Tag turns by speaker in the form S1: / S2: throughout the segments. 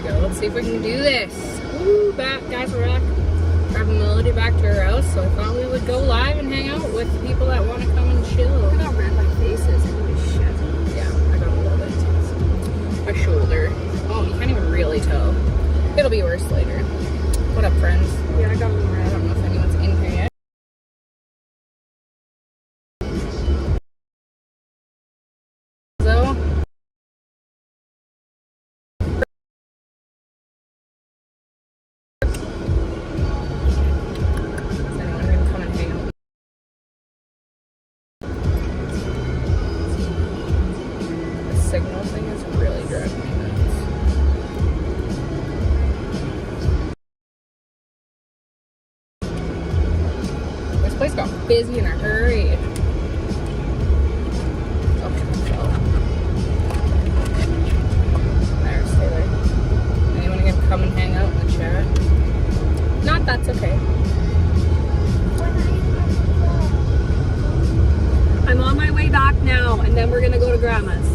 S1: go. Let's see if we can do this. Woo, back, guys, we're back. Driving Melody back to her house, so I thought we would go live and hang out with people that want to come and chill.
S2: Look at how red my face is. Holy shit.
S1: Yeah, I got a little bit. My shoulder. Oh, you can't even really tell. It'll be worse later. What up, friends?
S2: Yeah, I got a little red.
S1: I don't know if anyone's in here yet. So, is anyone gonna come and hang out? The signal thing is really driving me nuts. This place got busy in a hurry. Okay, so. There, stay there. Anyone gonna come and hang out in the chat? Not, that's okay.
S2: I'm on my way back now, and then we're gonna go to Grandma's.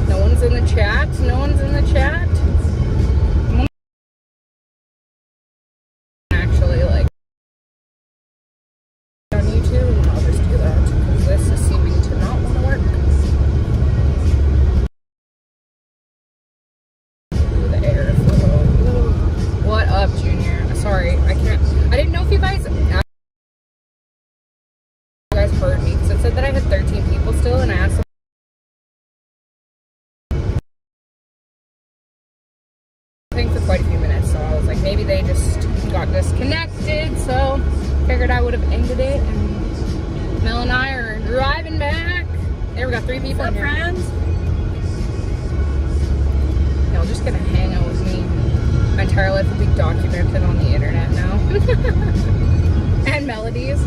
S1: No one's in the chat. No one's in the chat. Actually, like on YouTube, and I'll just do that because this is seeming to not want to work. Ooh, the airflow. What up, Junior? Sorry, I can't. I didn't know if you guys heard me because it said that I had 13 people still, and I asked them. For quite a few minutes, so I was like, maybe they just got disconnected, so figured I would have ended it, and Mel and I are driving back. There, we got 3 people in here.
S2: Friends?
S1: Y'all just gonna hang out with me. My entire life will be documented on the internet now. And Melody's.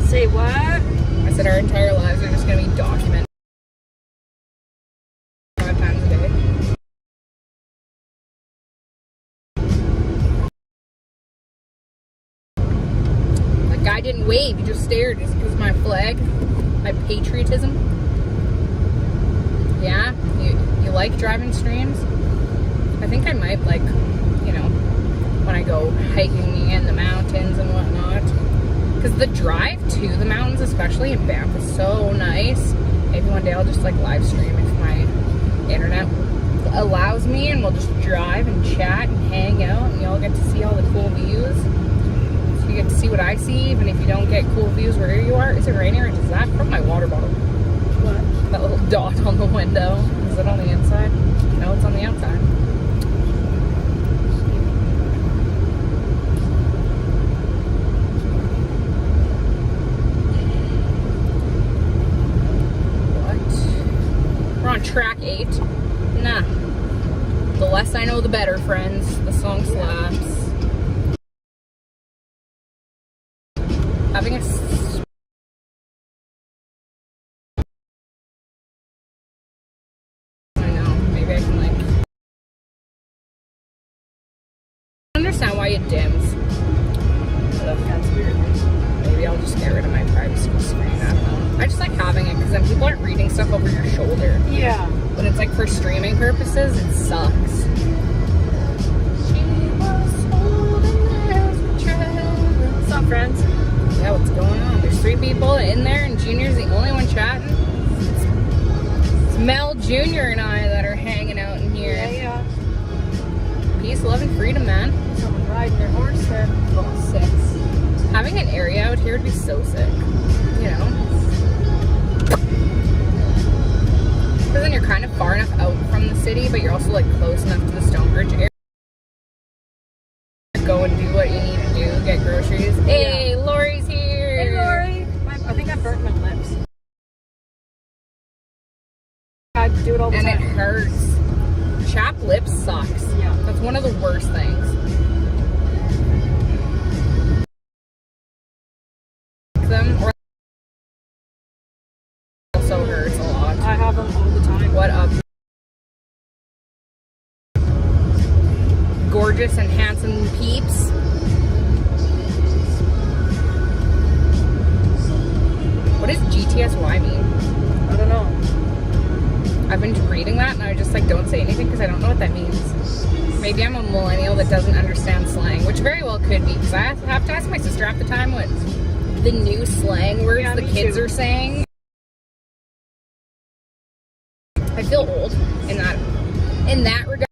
S2: Say what?
S1: I said our entire lives are just gonna be documented 5 times a day. Guy didn't wave, he just stared. Just because my flag, my patriotism. Yeah, you like driving streams? I think I might, like, you know, when I go hiking in the mountains and whatnot. Because the drive to the mountains, especially in Banff, is so nice. Maybe one day I'll just like live stream if my internet allows me, and we'll just drive and chat and hang out, and y'all get to see all the cool views. You get to see what I see, even if you don't get cool views where you are. Is it raining, or is that from my water bottle?
S2: What?
S1: That little dot on the window. Is it on the inside? No, it's on the outside. What? We're on track 8. Nah. The less I know, the better, friends. The song slaps. Having a I know, maybe I can like understand why it dims. That's weird. Maybe I'll just get rid of my privacy screen. I don't know. I just like having it because then people aren't reading stuff over your shoulder.
S2: Yeah.
S1: But it's like for streaming purposes, it sucks.
S2: What's up, friends?
S1: Yeah, what's going on? There's 3 people in there, and Junior's the only one chatting. It's Mel, Junior, and I that are hanging out in here.
S2: Yeah.
S1: Peace, love, and freedom, man.
S2: Someone riding their horse there.
S1: Oh, 6. Having an area out here would be so sick. You know? Because then you're kind of far enough out from the city, but you're also like close enough to the Stonebridge area. Go and do what you need to do, get groceries. Hey, Lori's here.
S2: Hey, Lori. I think I burnt my lips. I do it all the
S1: and
S2: time.
S1: it hurts. Chapped lips sucks.
S2: Yeah.
S1: That's one of the worst things. Them or also hurts a lot.
S2: I have them all the time.
S1: What up? Gorgeous and handsome peeps. What does GTSY mean?
S2: I don't know.
S1: just like don't say anything because I don't know what that means. Maybe I'm a millennial that doesn't understand slang, which very well could be, because I have to ask my sister half the time what the new slang words the kids are saying. I feel old in that regard.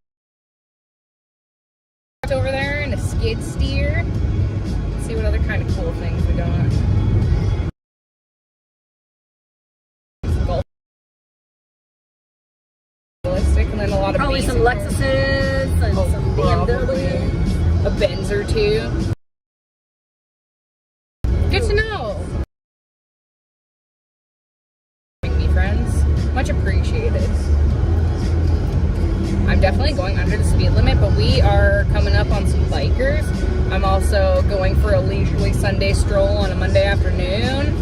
S1: Over there in a skid steer. Let's see what other kind of cool things we got. And then a lot of
S2: probably some Lexuses and some BMWs.
S1: A Benz or two. Good to know. Me friends, much appreciated. I'm definitely going under the speed limit, but we are coming up on some bikers. I'm also going for a leisurely Sunday stroll on a Monday afternoon.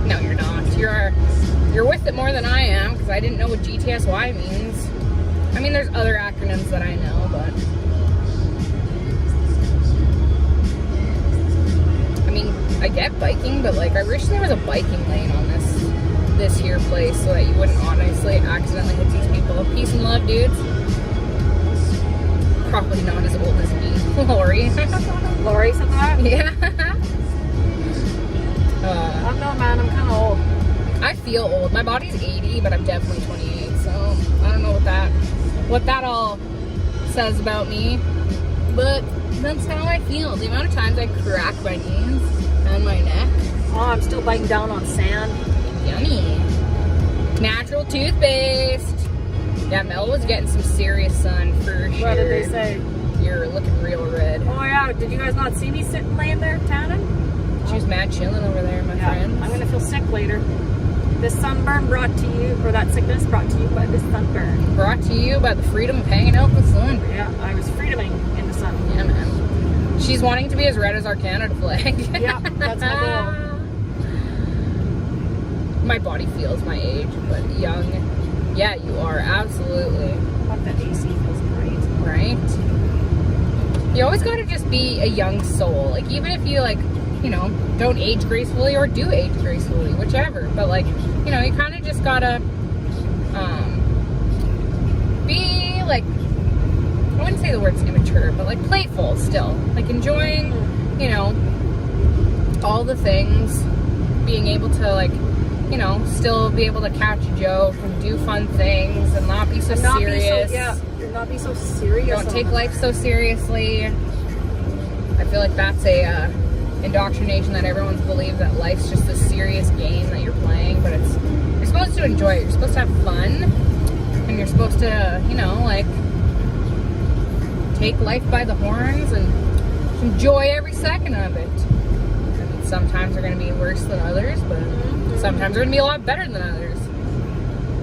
S1: No, you're not. You're with it more than I am, because I didn't know what GTSY means. I mean, there's other acronyms that I know, but... I mean, I get biking, but like, I wish there was a biking lane on this here place so that you wouldn't honestly accidentally hit these people. Peace and love, dudes. Probably not as old as me. Lori.
S2: Lori said that?
S1: Yeah.
S2: I'm not, man. I'm kind of old.
S1: I feel old. My body's 80, but I'm definitely 28, so I don't know what that all says about me. But that's how I feel. The amount of times I crack my knees and my neck.
S2: Oh, I'm still biting down on sand.
S1: Yummy. Natural toothpaste. Yeah, Mel was getting some serious sun for sure.
S2: What did they say?
S1: You're looking real red.
S2: Oh yeah, did you guys not see me sitting laying there tanning?
S1: She was mad chilling over there, my friends.
S2: I'm gonna feel sick later. This sunburn brought to you, or that sickness brought to you by this sunburn.
S1: Brought to you by the freedom of hanging out in the sun.
S2: Yeah, I was freedoming in the sun.
S1: Yeah, man. She's wanting to be as red as our Canada flag.
S2: Yeah, that's my goal.
S1: My body feels my age, but young. Yeah, you are, absolutely.
S2: Fuck, that AC feels great.
S1: Right? You always gotta just be a young soul. Like, even if you, like, you know, don't age gracefully or do age gracefully, whichever. But, like, you know, you kind of just gotta be, like, I wouldn't say the word's immature, but, like, playful still. Like, enjoying, you know, all the things. Being able to, like, you know, still be able to catch a joke and do fun things and not be so serious.
S2: Not be so serious.
S1: Don't take life so seriously. I feel like that's a indoctrination that everyone's believed, that life's just a serious game that you're playing, but you're supposed to enjoy it. You're supposed to have fun, and you're supposed to, you know, like, take life by the horns and enjoy every second of it. I mean, sometimes they're going to be worse than others, but sometimes they're going to be a lot better than others.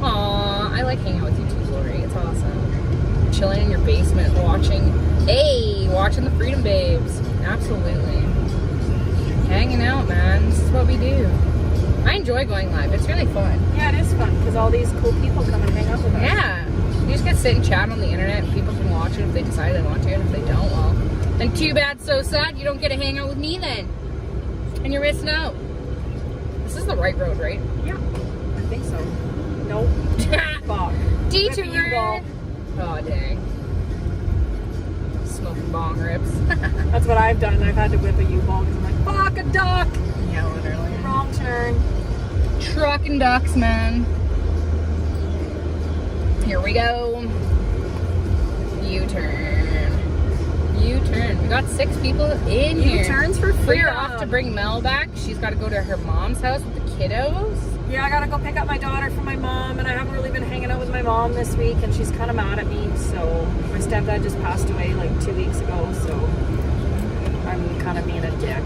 S1: Aw, I like hanging out with you too, Lori. It's awesome. Chilling in your basement, watching the Freedom Babes. Absolutely. Hanging out, man. This is what we do. I enjoy going live. It's really fun.
S2: Yeah, it is fun, because all these cool people come and hang out with us.
S1: Yeah. You just get to sit and chat on the internet, and people can watch it if they decide they want to, and if they don't, well, then too bad, so sad. You don't get to hang out with me then. And you're missing out. This is the right road, right?
S2: Yeah, I think so. Nope. Fuck.
S1: Detour. Oh, dang. Smoking bong rips.
S2: That's what I've done. I've had to whip a U-ball because I'm like, fuck, a duck.
S1: Yeah, literally.
S2: Wrong turn.
S1: Truck and ducks, man. Here we go. U-turn. U-turn. We got 6 people in here.
S2: U-turns for free.
S1: We're off to bring Mel back. She's got to go to her mom's house with the kiddos.
S2: Yeah, I gotta go pick up my daughter from my mom, and I haven't really been hanging out with my mom this week, and she's kind of mad at me. So my stepdad just passed away like 2 weeks ago, so I'm kind of being a dick.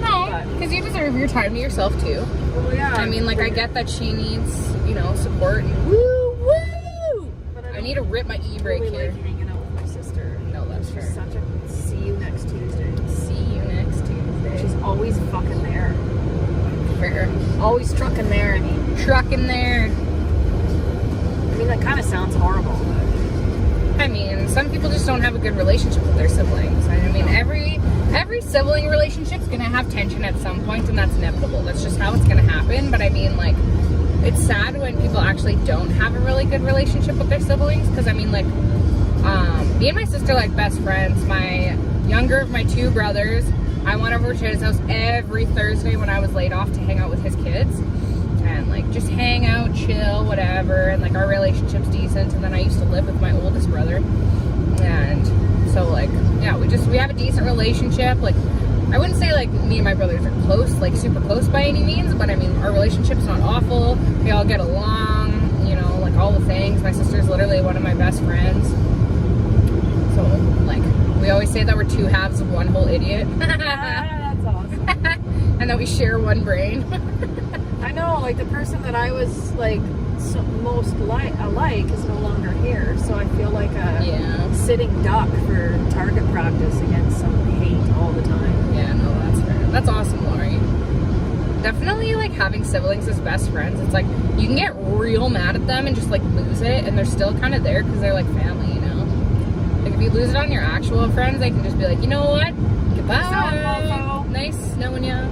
S1: No, because you deserve your time to yourself too.
S2: Well, yeah.
S1: I mean, like, I get that she needs, you know, support and woo. But I need to rip my e-brake
S2: really
S1: here.
S2: Like hanging out with my sister.
S1: No, that's fair.
S2: She's such a see you next Tuesday.
S1: See you next Tuesday.
S2: She's always fucking there.
S1: Fair.
S2: Always trucking there. I mean,
S1: Trucking there.
S2: I mean, that kind of sounds horrible, but
S1: I mean, some people just don't have a good relationship with their siblings. I mean, every sibling relationship's gonna have tension at some point, and that's inevitable. That's just how it's gonna happen. But I mean, like, it's sad when people people actually don't have a really good relationship with their siblings. Because I mean, like, me and my sister are like best friends. My younger of my two brothers, I went over to his house every Thursday when I was laid off to hang out with his kids and like just hang out, chill, whatever. And like our relationship's decent. And then I used to live with my oldest brother, and so like, yeah, we have a decent relationship. Like, I wouldn't say like me and my brothers are close, like super close by any means, but I mean, our relationship's not awful. We all get along, you know, like all the things. My sister's literally one of my best friends. So like, we always say that we're two halves of one whole idiot.
S2: That's awesome.
S1: And that we share one brain.
S2: I know, like the person that I was like most alike is no longer here, so I feel like a sitting duck for target practice against some hate all the time.
S1: Yeah, no, that's fair. That's awesome, Lori. Definitely like having siblings as best friends. It's like you can get real mad at them and just like lose it, and they're still kind of there because they're like family, you know. Like if you lose it on your actual friends, they can just be like, you know what? Goodbye. Nice knowing ya.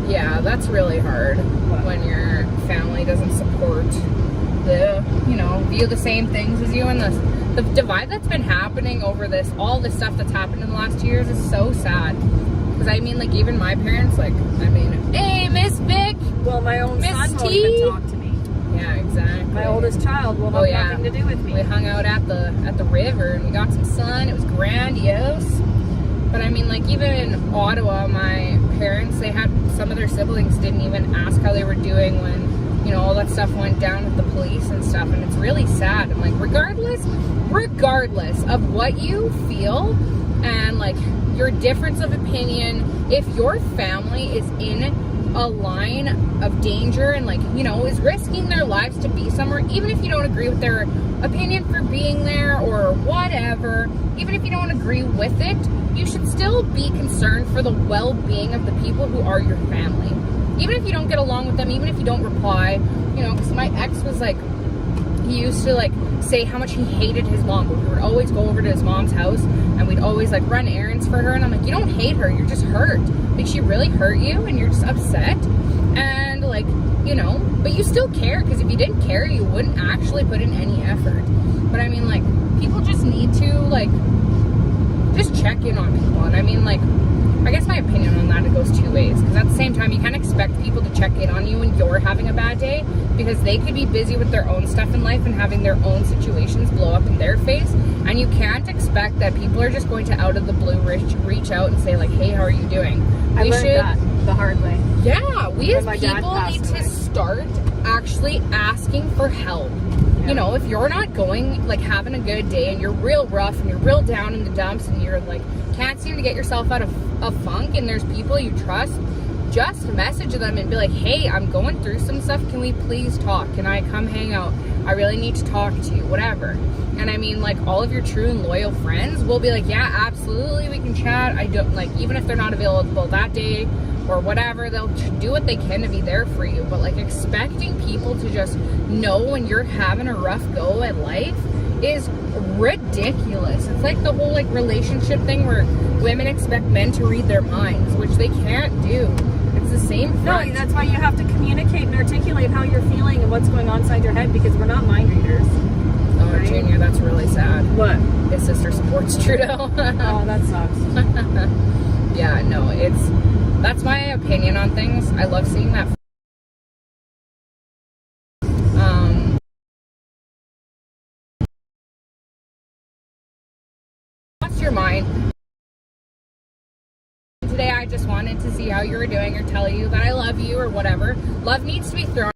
S1: Yeah, that's really hard when your family doesn't support view the same things as you. And the divide that's been happening over this, all this stuff that's happened in the last 2 years is so sad. Because I mean, like even my parents, like, I mean, hey, Miss Vic.
S2: Well, my own son won't even talk to me.
S1: Yeah, exactly.
S2: My oldest child will have nothing to do with me.
S1: We hung out at the river and we got some sun. It was grandiose. But I mean, like even in Ottawa, my parents, they had some of their siblings didn't even ask how they were doing when, you know, all that stuff went down with the police and stuff. And it's really sad. And like, regardless of what you feel and like your difference of opinion, if your family is in a line of danger and like, you know, is risking their lives to be somewhere, even if you don't agree with their opinion for being there or whatever, even if you don't agree with it, you should still be concerned for the well-being of the people who are your family. Even if you don't get along with them, even if you don't reply, you know, because my ex was like, he used to like say how much he hated his mom, but we would always go over to his mom's house and we'd always like run errands for her, and I'm like, you don't hate her, you're just hurt. Like she really hurt you and you're just upset, and like, you know, but you still care, because if you didn't care, you wouldn't actually put in any effort. But I mean, like, people just need to like just check in on people. And I mean, like, I guess my opinion on that, it goes two ways, because at the same time you can't expect people to check in on you when you're having a bad day, because they could be busy with their own stuff in life and having their own situations blow up in their face, and you can't expect that people are just going to out of the blue reach out and say like, hey, how are you doing?
S2: I learned that the hard way.
S1: Yeah, we as people need to start actually asking for help. You know, if you're not going, like, having a good day and you're real rough and you're real down in the dumps and you're like, can't seem to get yourself out of a funk, and there's people you trust, just message them and be like, hey, I'm going through some stuff. Can we please talk? Can I come hang out? I really need to talk to you, whatever. And I mean, like, all of your true and loyal friends will be like, yeah, absolutely, we can chat. I don't, like, even if they're not available that day or whatever, they'll do what they can to be there for you. But like, expecting people to just know when you're having a rough go at life is ridiculous. It's like the whole like relationship thing where women expect men to read their minds, which they can't do. It's the same front.
S2: No, that's why you have to communicate and articulate how you're feeling and what's going on inside your head, because we're not mind readers.
S1: Oh, right? Junior, that's really sad.
S2: What?
S1: His sister supports Trudeau.
S2: Oh, that sucks.
S1: Yeah, no, that's my opinion on things. I love seeing that. Lost your mind. Today I just wanted to see how you were doing or tell you that I love you or whatever. Love needs to be thrown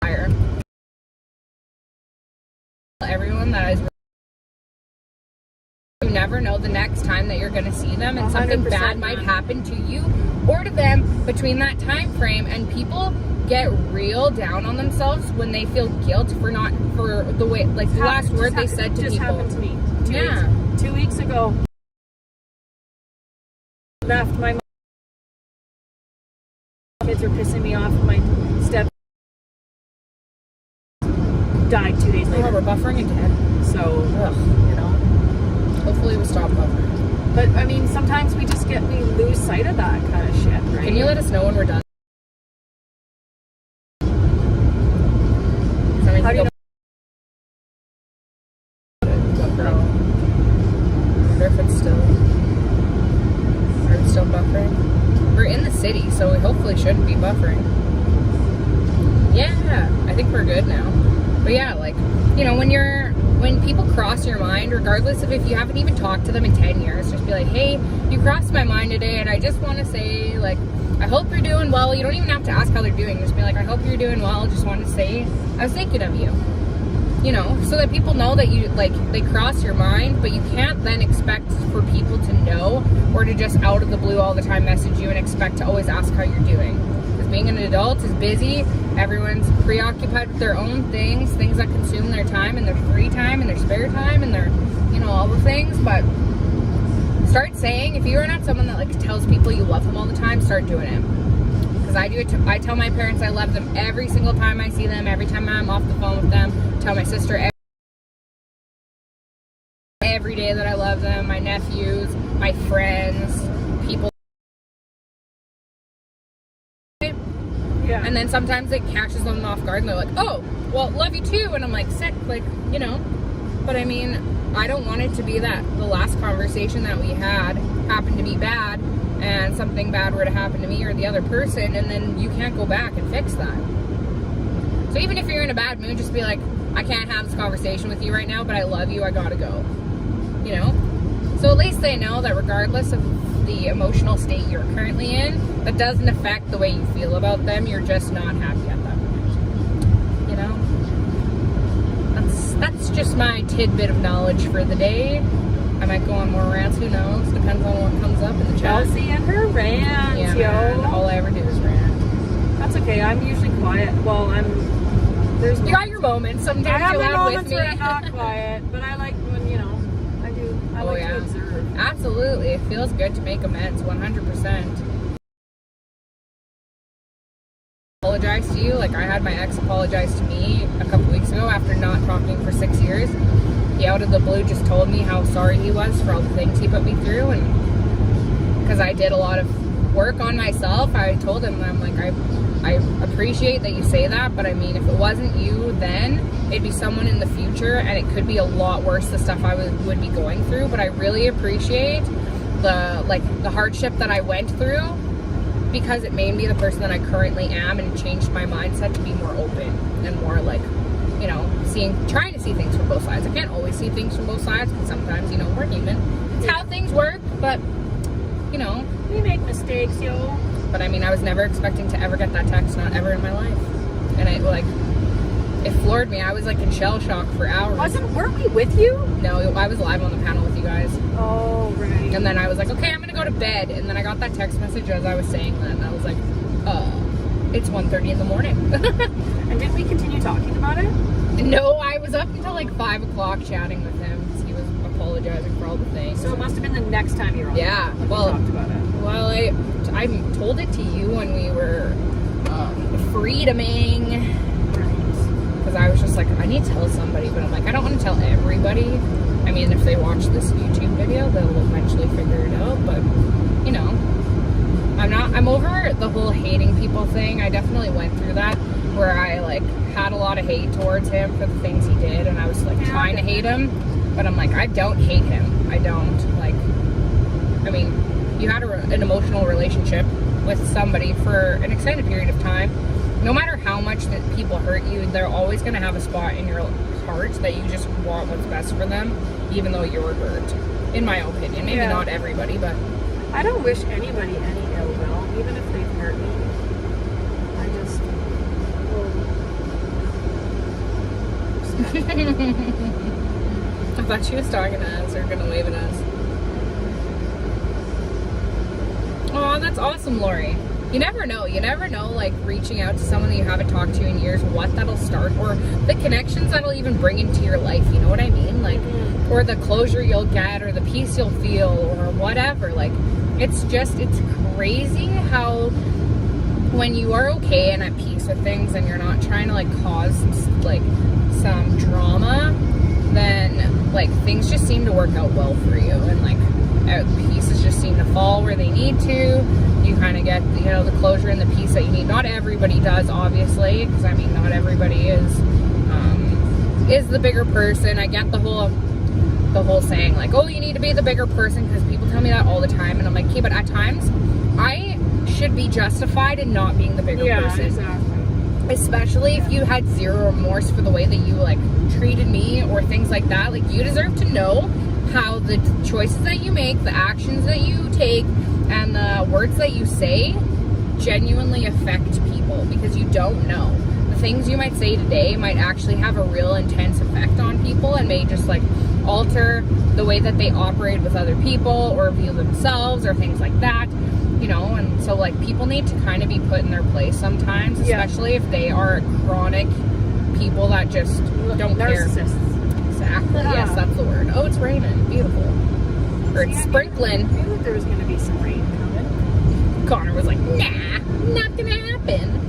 S1: fire. Everyone that is, you never know the next time that you're going to see them, and something bad might happen to you or to them between that time frame, and people get real down on themselves when they feel guilt for the way, like the last word they said to people.
S2: Just happened to me 2 weeks ago. Left my mom. Kids were pissing me off. My step died 2 days later.
S1: Oh, we're buffering again.
S2: So, you know.
S1: Hopefully we stop buffering.
S2: But I mean, sometimes we lose sight of that kind of shit, right?
S1: Can you let us know when we're done.
S2: How do you know?
S1: I wonder if it's still... Are we still buffering? We're in the city, so we hopefully shouldn't be buffering. Yeah, I think we're good now. But yeah, like, you know, when people cross your mind, regardless of if you haven't even talked to them in 10 years, just be like, hey, you crossed my mind today, and I just want to say, like, I hope you're doing well. You don't even have to ask how they're doing. Just be like, I hope you're doing well. Just want to say I was thinking of you. You know, so that people know that you, like, they cross your mind, but you can't then expect for people to know or to just out of the blue all the time message you and expect to always ask how you're doing. Because being an adult is busy. Everyone's preoccupied with their own things that consume their time and their free time and their spare time and their, you know, all the things. But start saying, if you're not someone that, like, tells people you love them all the time, start doing it. Because I do it. I tell my parents I love them every single time I see them, every time I'm off the phone with them. Tell my sister every day that I love them, my nephews, my friends, people. Yeah. And then sometimes it catches them off guard and they're like, oh, well, love you too. And I'm like, sick, like, you know. But I mean, I don't want it to be that the last conversation that we had happened to be bad and something bad were to happen to me or the other person, and then you can't go back and fix that. So even if you're in a bad mood, just be like, I can't have this conversation with you right now, but I love you, I gotta go. You know? So at least they know that regardless of the emotional state you're currently in, that doesn't affect the way you feel about them. You're just not happy at that point. You know? That's just my tidbit of knowledge for the day. I might go on more rants, who knows? Depends on what comes up in the chat.
S2: Chelsea and her rant,
S1: yeah,
S2: yo.
S1: Man, all I ever do is rant.
S2: That's okay, I'm usually quiet. Well,
S1: you got your moments. Sometimes
S2: I have
S1: you're
S2: my
S1: loud
S2: moments
S1: with me.
S2: where I'm not quiet, but I like when, you know, I like to observe.
S1: Absolutely. It feels good to make amends, 100%. Apologize to you. Like, I had my ex apologize to me a couple weeks ago after not talking for 6 years. He out of the blue just told me how sorry he was for all the things he put me through, and because I did a lot of work on myself, I told him, I'm like, I appreciate that you say that, but I mean, if it wasn't you then, it'd be someone in the future, and it could be a lot worse, the stuff I would be going through. But I really appreciate the hardship that I went through, because it made me the person that I currently am, and changed my mindset to be more open and more, like, you know, trying to see things from both sides. I can't always see things from both sides, because sometimes, you know, we're human. It's how things work, but, you know.
S2: We make mistakes, yo.
S1: But I mean, I was never expecting to ever get that text, not ever in my life. And it floored me. I was, like, in shell shock for hours.
S2: Weren't we with you?
S1: No, I was live on the panel with you guys.
S2: Oh, right.
S1: And then I was like, okay, I'm gonna go to bed. And then I got that text message as I was saying that, and I was like, it's 1:30 in the morning.
S2: And didn't we continue talking about it?
S1: No, I was up until like 5 o'clock chatting with him. He was apologizing for all the things.
S2: So it must have been the next time you were on.
S1: Yeah.
S2: We talked about it.
S1: Well, I told it to you when we were freedoming. Because I was just like, I need to tell somebody, but I'm like, I don't want to tell everybody. I mean, if they watch this YouTube video, they'll eventually figure it out. But, you know, I'm over the whole hating people thing. I definitely went through that, where I, like, had a lot of hate towards him for the things he did, and I was, like, trying to hate him. But I'm like, I don't hate him. I don't, like, I mean, you had an emotional relationship with somebody for an extended period of time. No matter how much that people hurt you, they're always going to have a spot in your heart that you just want what's best for them, even though you're hurt. In my opinion. Maybe not everybody, but...
S2: I don't wish anybody any ill will, even if they've hurt me. I just...
S1: I thought she was talking to us, or going to wave at us. Oh, that's awesome, Lori. You never know. You never know, like, reaching out to someone that you haven't talked to in years, what that'll start, or the connections that'll even bring into your life, you know what I mean? Like, or the closure you'll get, or the peace you'll feel, or whatever. Like, it's crazy how when you are okay and at peace with things, and you're not trying to, like, cause, like, some drama, then, like, things just seem to work out well for you. And, like, Pieces just seem to fall where they need to. You kind of get, you know, the closure and the peace that you need. Not everybody does, obviously, because I mean, not everybody is the bigger person. I get the whole saying like, oh, you need to be the bigger person, because people tell me that all the time, and I'm like, okay, but at times I should be justified in not being the bigger person.
S2: Exactly.
S1: Especially if you had zero remorse for the way that you like treated me or things like that. Like, you deserve to know how the choices that you make, the actions that you take, and the words that you say genuinely affect people, because you don't know. The things you might say today might actually have a real intense effect on people, and may just like alter the way that they operate with other people or view themselves or things like that, you know. And so like, people need to kind of be put in their place sometimes, especially if they are chronic people that just don't care. Exactly. Yes, that's the word. Oh, it's raining. Beautiful. Or it's sprinkling.
S2: I knew that there was going to be some rain coming.
S1: Connor was like, nah, not gonna happen.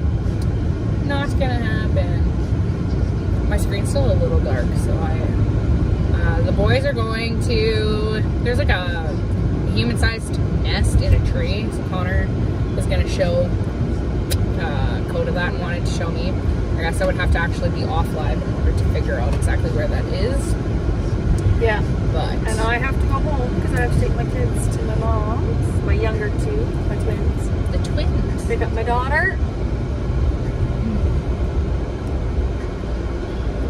S1: Not gonna happen. My screen's still a little dark, so the boys are going to, there's like a human-sized nest in a tree, so Connor was gonna show Coda that and wanted to show me. I guess I would have to actually be off live in order to figure out exactly where that is.
S2: Yeah.
S1: But.
S2: And I have to go home because I have to take my kids to my mom's. My younger two, my twins.
S1: The twins.
S2: Pick up my daughter.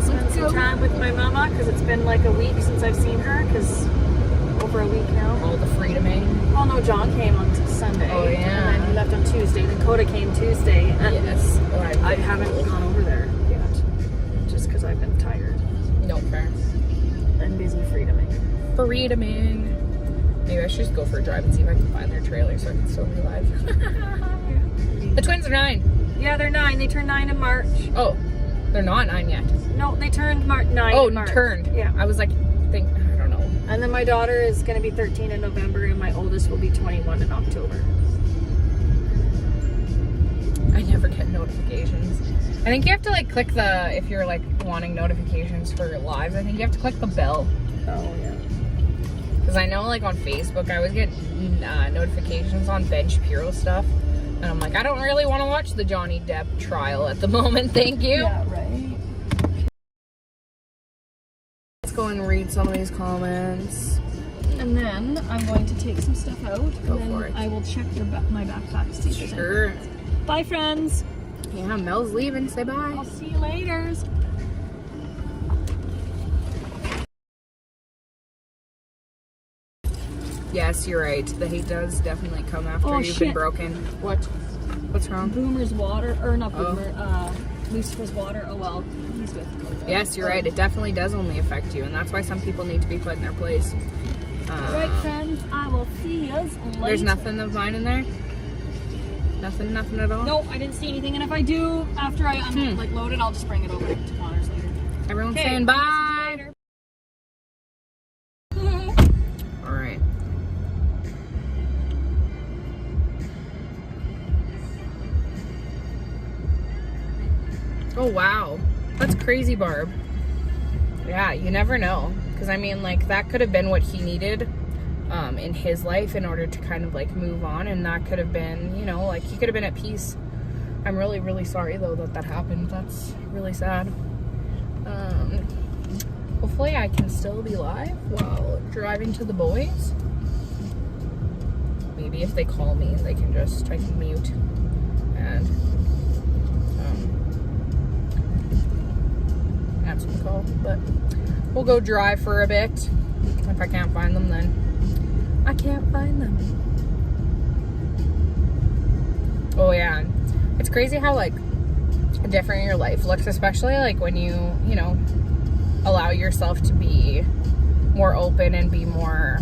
S2: Spend some time with my mama, because it's been like a week since I've seen her, because over a week now.
S1: All the freedoming.
S2: Oh no, John came on Sunday.
S1: Oh yeah.
S2: And then he left on Tuesday. Then Coda came Tuesday. And
S1: yes.
S2: I haven't gone over there yet, just because I've been tired.
S1: No, fair.
S2: And busy freedoming.
S1: Maybe I should just go for a drive and see if I can find their trailer so I can still be live. The twins are 9.
S2: Yeah, they're 9. They turned 9 in March.
S1: Oh, they're not 9 yet.
S2: No, they turned 9
S1: Oh,
S2: in March.
S1: turned.
S2: Yeah.
S1: I was like, I don't know.
S2: And then my daughter is going to be 13 in November, and my oldest will be 21 in October.
S1: I never get notifications. I think you have to like click the, if you're like wanting notifications for lives, I think you have to click the bell.
S2: Oh, yeah.
S1: Because I know like on Facebook, I always get notifications on Ben Shapiro stuff. And I'm like, I don't really want to watch the Johnny Depp trial at the moment, thank you.
S2: Yeah, right.
S1: Let's go and read some of these comments.
S2: And then I'm going to take some stuff out,
S1: Go
S2: and
S1: for
S2: then
S1: it.
S2: I will check my backpack to see if there's
S1: Sure.
S2: anything. Bye, friends.
S1: Yeah, Mel's leaving. Say bye.
S2: I'll see you later.
S1: Yes, you're right. The hate does definitely come after you've been broken. What? What's wrong?
S2: Boomer's water, or not
S1: Oh.
S2: Boomer, Lucifer's water. Oh well, he's with COVID.
S1: Yes, you're right. It definitely does only affect you, and that's why some people need to be put in their place.
S2: Alright, friends, I will see you later.
S1: There's nothing of mine in there? Nothing at all?
S2: No, I didn't see anything, and if I do, after I like load it, I'll just bring it over to Connor's later.
S1: Everyone's
S2: Okay,
S1: saying bye. Alright. Oh wow, that's crazy, Barb. Yeah, you never know, because I mean, like, that could have been what he needed in his life in order to kind of like move on, and that could have been, you know, like, he could have been at peace. I'm really, really sorry though that happened. That's really sad. Hopefully I can still be live while driving to the boys. Maybe if they call me, they can just, I can mute and answer the call. But we'll go drive for a bit. If I can't find them, then I can't find them. Oh yeah, it's crazy how like different your life looks, especially like when you know, allow yourself to be more open and be more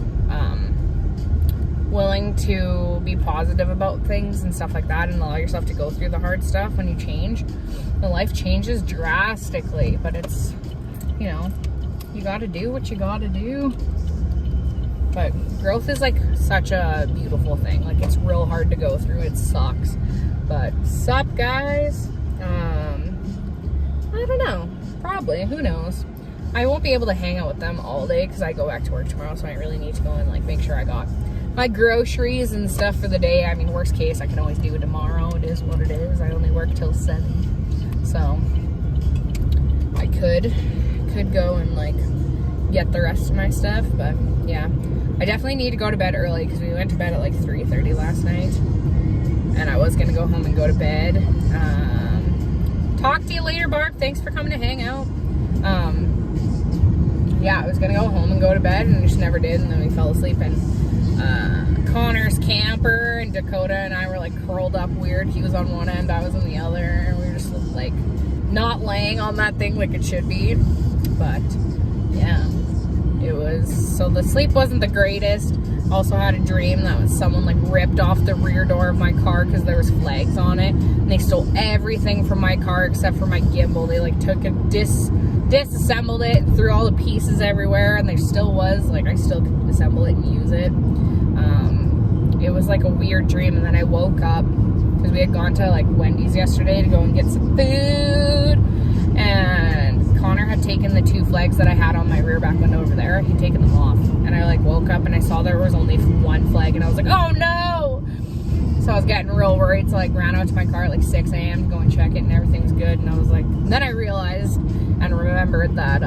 S1: willing to be positive about things and stuff like that, and allow yourself to go through the hard stuff. When you change, the life changes drastically, but it's, you know, you gotta do what you gotta do. But growth is like such a beautiful thing. Like, it's real hard to go through. It sucks. But sup, guys? I don't know. Probably. Who knows? I won't be able to hang out with them all day because I go back to work tomorrow, so I really need to go and like make sure I got my groceries and stuff for the day. I mean, worst case, I can always do it tomorrow. It is what it is. I only work till 7, so I could go and like get the rest of my stuff. But yeah, I definitely need to go to bed early because we went to bed at like 3:30 last night, and I was gonna go home and go to bed. Talk to you later, Barb. Thanks for coming to hang out. Yeah, I was gonna go home and go to bed, and just never did, and then we fell asleep. And Connor's camper and Dakota and I were like curled up weird. He was on one end, I was on the other, and we were just like not laying on that thing like it should be. But yeah, it was, so the sleep wasn't the greatest. Also had a dream that was someone like ripped off the rear door of my car because there was flags on it, and they stole everything from my car except for my gimbal. They like took it, disassembled it, and threw all the pieces everywhere, and there still was like, I still could assemble it and use it. It was like a weird dream, and then I woke up because we had gone to like Wendy's yesterday to go and get some food, and Connor had taken the 2 flags that I had on my rear back window over there. He'd taken them off, and I like woke up and I saw there was only 1 flag, and I was like, oh no! So I was getting real worried, so I like ran out to my car at like 6 a.m. to go and check it, and everything was good. And I was like, then I realized and remembered that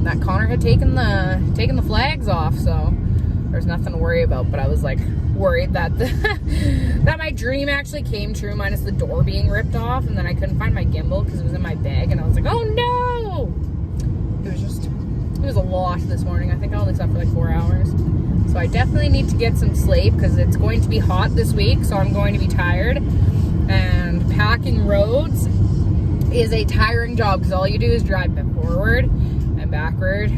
S1: that Connor had taken the flags off, so there's nothing to worry about. But I was like worried that that my dream actually came true, minus the door being ripped off, and then I couldn't find my gimbal because it was in my bag, and I was like, oh no! It was a lot this morning. I think I only slept for like 4 hours. So I definitely need to get some sleep because it's going to be hot this week, so I'm going to be tired. And packing roads is a tiring job because all you do is drive forward and backward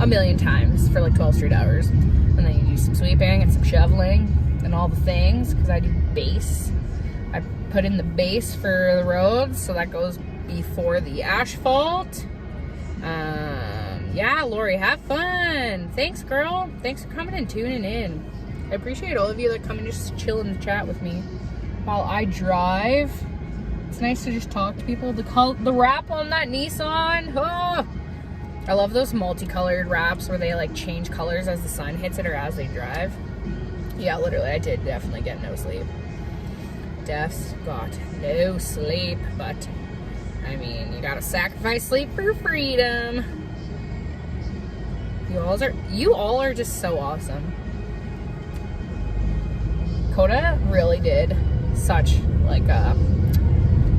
S1: a million times for like 12 straight hours. And then you do some sweeping and some shoveling and all the things because I do base. I put in the base for the roads, so that goes before the asphalt. Yeah, Lori, have fun. Thanks, girl. Thanks for coming and tuning in. I appreciate all of you that come and just chill in the chat with me while I drive. It's nice to just talk to people. The wrap on that Nissan, oh, I love those multicolored wraps where they like change colors as the sun hits it or as they drive. Yeah, literally, I did definitely get no sleep. Def's got no sleep, but I mean, you gotta sacrifice sleep for freedom. You all are just so awesome. Coda really did such like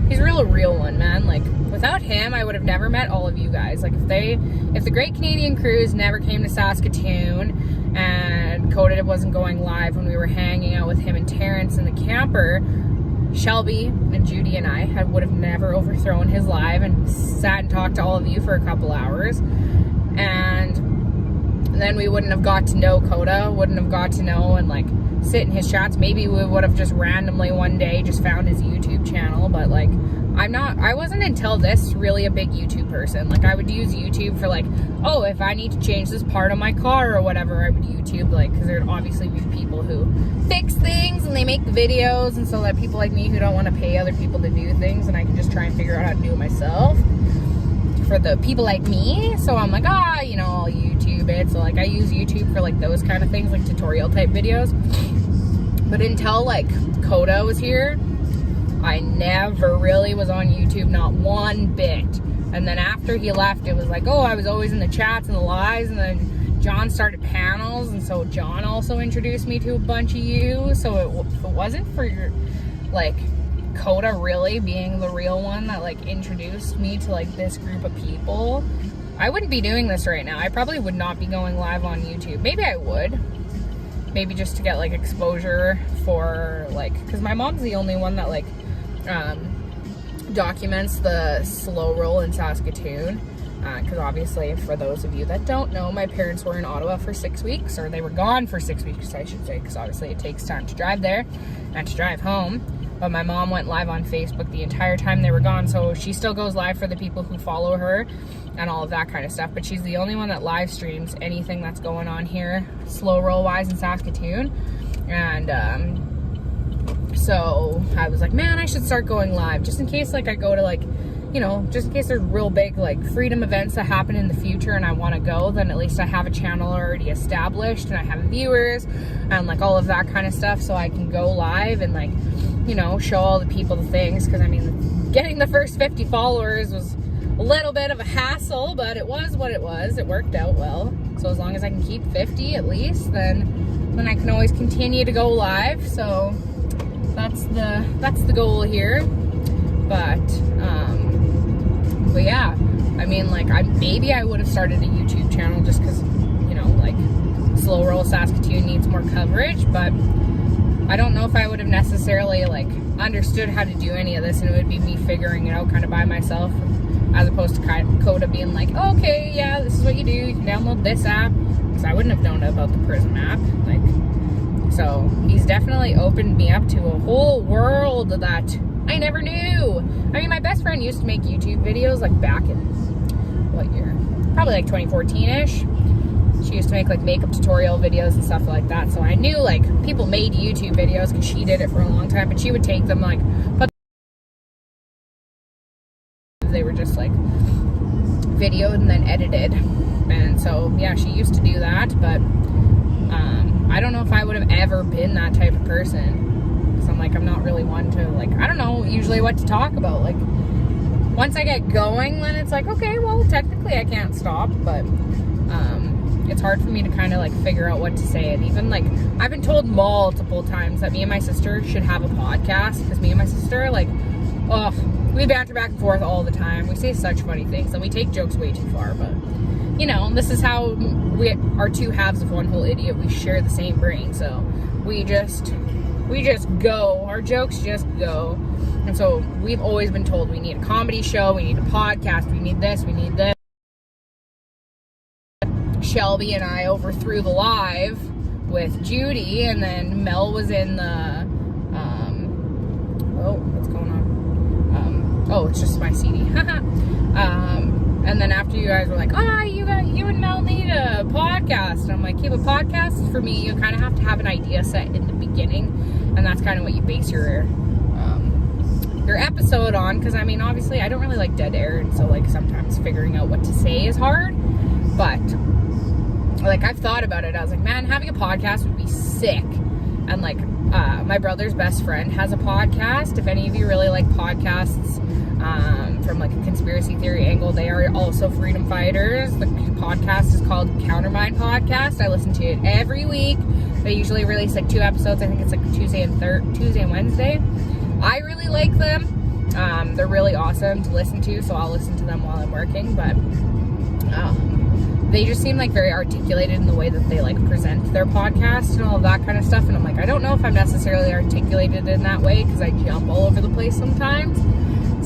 S1: he's a real one, man. Like without him, I would have never met all of you guys. Like if the Great Canadian Cruise never came to Saskatoon and Coda wasn't going live when we were hanging out with him and Terrence in the camper, Shelby and Judy and I would have never overthrown his live and sat and talked to all of you for a couple hours. And then we wouldn't have got to know Coda, wouldn't have got to know and like sit in his chats. Maybe we would have just randomly one day just found his YouTube channel, but like I wasn't until this really a big YouTube person. Like I would use YouTube for like, oh, if I need to change this part of my car or whatever, I would YouTube, like, because there'd obviously be people who fix things and they make the videos, and so that people like me who don't want to pay other people to do things, and I can just try and figure out how to do it myself for the people like me. So I'm like, you know, I'll YouTube it. So like I use YouTube for like those kind of things, like tutorial type videos. But until like Coda was here, I never really was on YouTube, not one bit. And then after he left, it was like, oh, I was always in the chats and the lives, and then John started panels, and so John also introduced me to a bunch of you. So if it wasn't for your like Coda really being the real one that like introduced me to like this group of people, I wouldn't be doing this right now. I probably would not be going live on YouTube. Maybe I would, maybe just to get like exposure for like, because my mom's the only one that like documents the slow roll in Saskatoon, because obviously for those of you that don't know, my parents were in Ottawa for 6 weeks, or they were gone for 6 weeks I should say, because obviously it takes time to drive there and to drive home. But my mom went live on Facebook the entire time they were gone, so she still goes live for the people who follow her and all of that kind of stuff. But she's the only one that live streams anything that's going on here, slow roll wise in Saskatoon. And so I was like, man, I should start going live just in case like I go to like you know, just in case there's real big like freedom events that happen in the future and I want to go, then at least I have a channel already established and I have viewers and like all of that kind of stuff, so I can go live and like, you know, show all the people the things. Because I mean, getting the first 50 followers was a little bit of a hassle, but it was what it was. It worked out well. So as long as I can keep 50 at least, then I can always continue to go live. So that's the goal here. But yeah, I mean, like, maybe I would have started a YouTube channel just because, you know, like, Slow Roll Saskatoon needs more coverage, but I don't know if I would have necessarily, like, understood how to do any of this, and it would be me figuring it out kind of by myself, as opposed to Coda being like, okay, yeah, this is what you do, you can download this app, because I wouldn't have known about the Prism app, like, so he's definitely opened me up to a whole world that I never knew. I mean, my best friend used to make YouTube videos like back in, what year? Probably like 2014-ish. She used to make like makeup tutorial videos and stuff like that. So I knew like people made YouTube videos because she did it for a long time. But she would take them like, but they were just like videoed and then edited. And so yeah, she used to do that. But I don't know if I would have ever been that type of person. I'm like, I'm not really one to, like, I don't know usually what to talk about. Like, once I get going, then it's like, okay, well, technically I can't stop, but it's hard for me to kind of like figure out what to say. And even like, I've been told multiple times that me and my sister should have a podcast, because me and my sister, like, oh, we banter back and forth all the time. We say such funny things and we take jokes way too far, but you know, this is how we are, two halves of one whole idiot. We share the same brain, so we just go. Our jokes just go. And so we've always been told we need a comedy show, we need a podcast, we need this, we need this. Shelby and I overthrew the live with Judy, and then Mel was in the, oh, what's going on? Oh, it's just my CD. And then after you guys were like, you and Mel need a podcast. And I'm like, yeah, but podcasts for me, you kind of have to have an idea set in the beginning. And that's kind of what you base your episode on. Because, I mean, obviously, I don't really like dead air. And so, like, sometimes figuring out what to say is hard. But, like, I've thought about it. I was like, man, having a podcast would be sick. And, like, my brother's best friend has a podcast. If any of you really like podcasts from, like, a conspiracy theory angle, they are also freedom fighters. The podcast is called Countermind Podcast. I listen to it every week. They usually release like 2 episodes. I think it's like Tuesday and Wednesday. I really like them. They're really awesome to listen to, so I'll listen to them while I'm working. But they just seem like very articulated in the way that they like present their podcast and all of that kind of stuff. And I'm like, I don't know if I'm necessarily articulated in that way because I jump all over the place sometimes.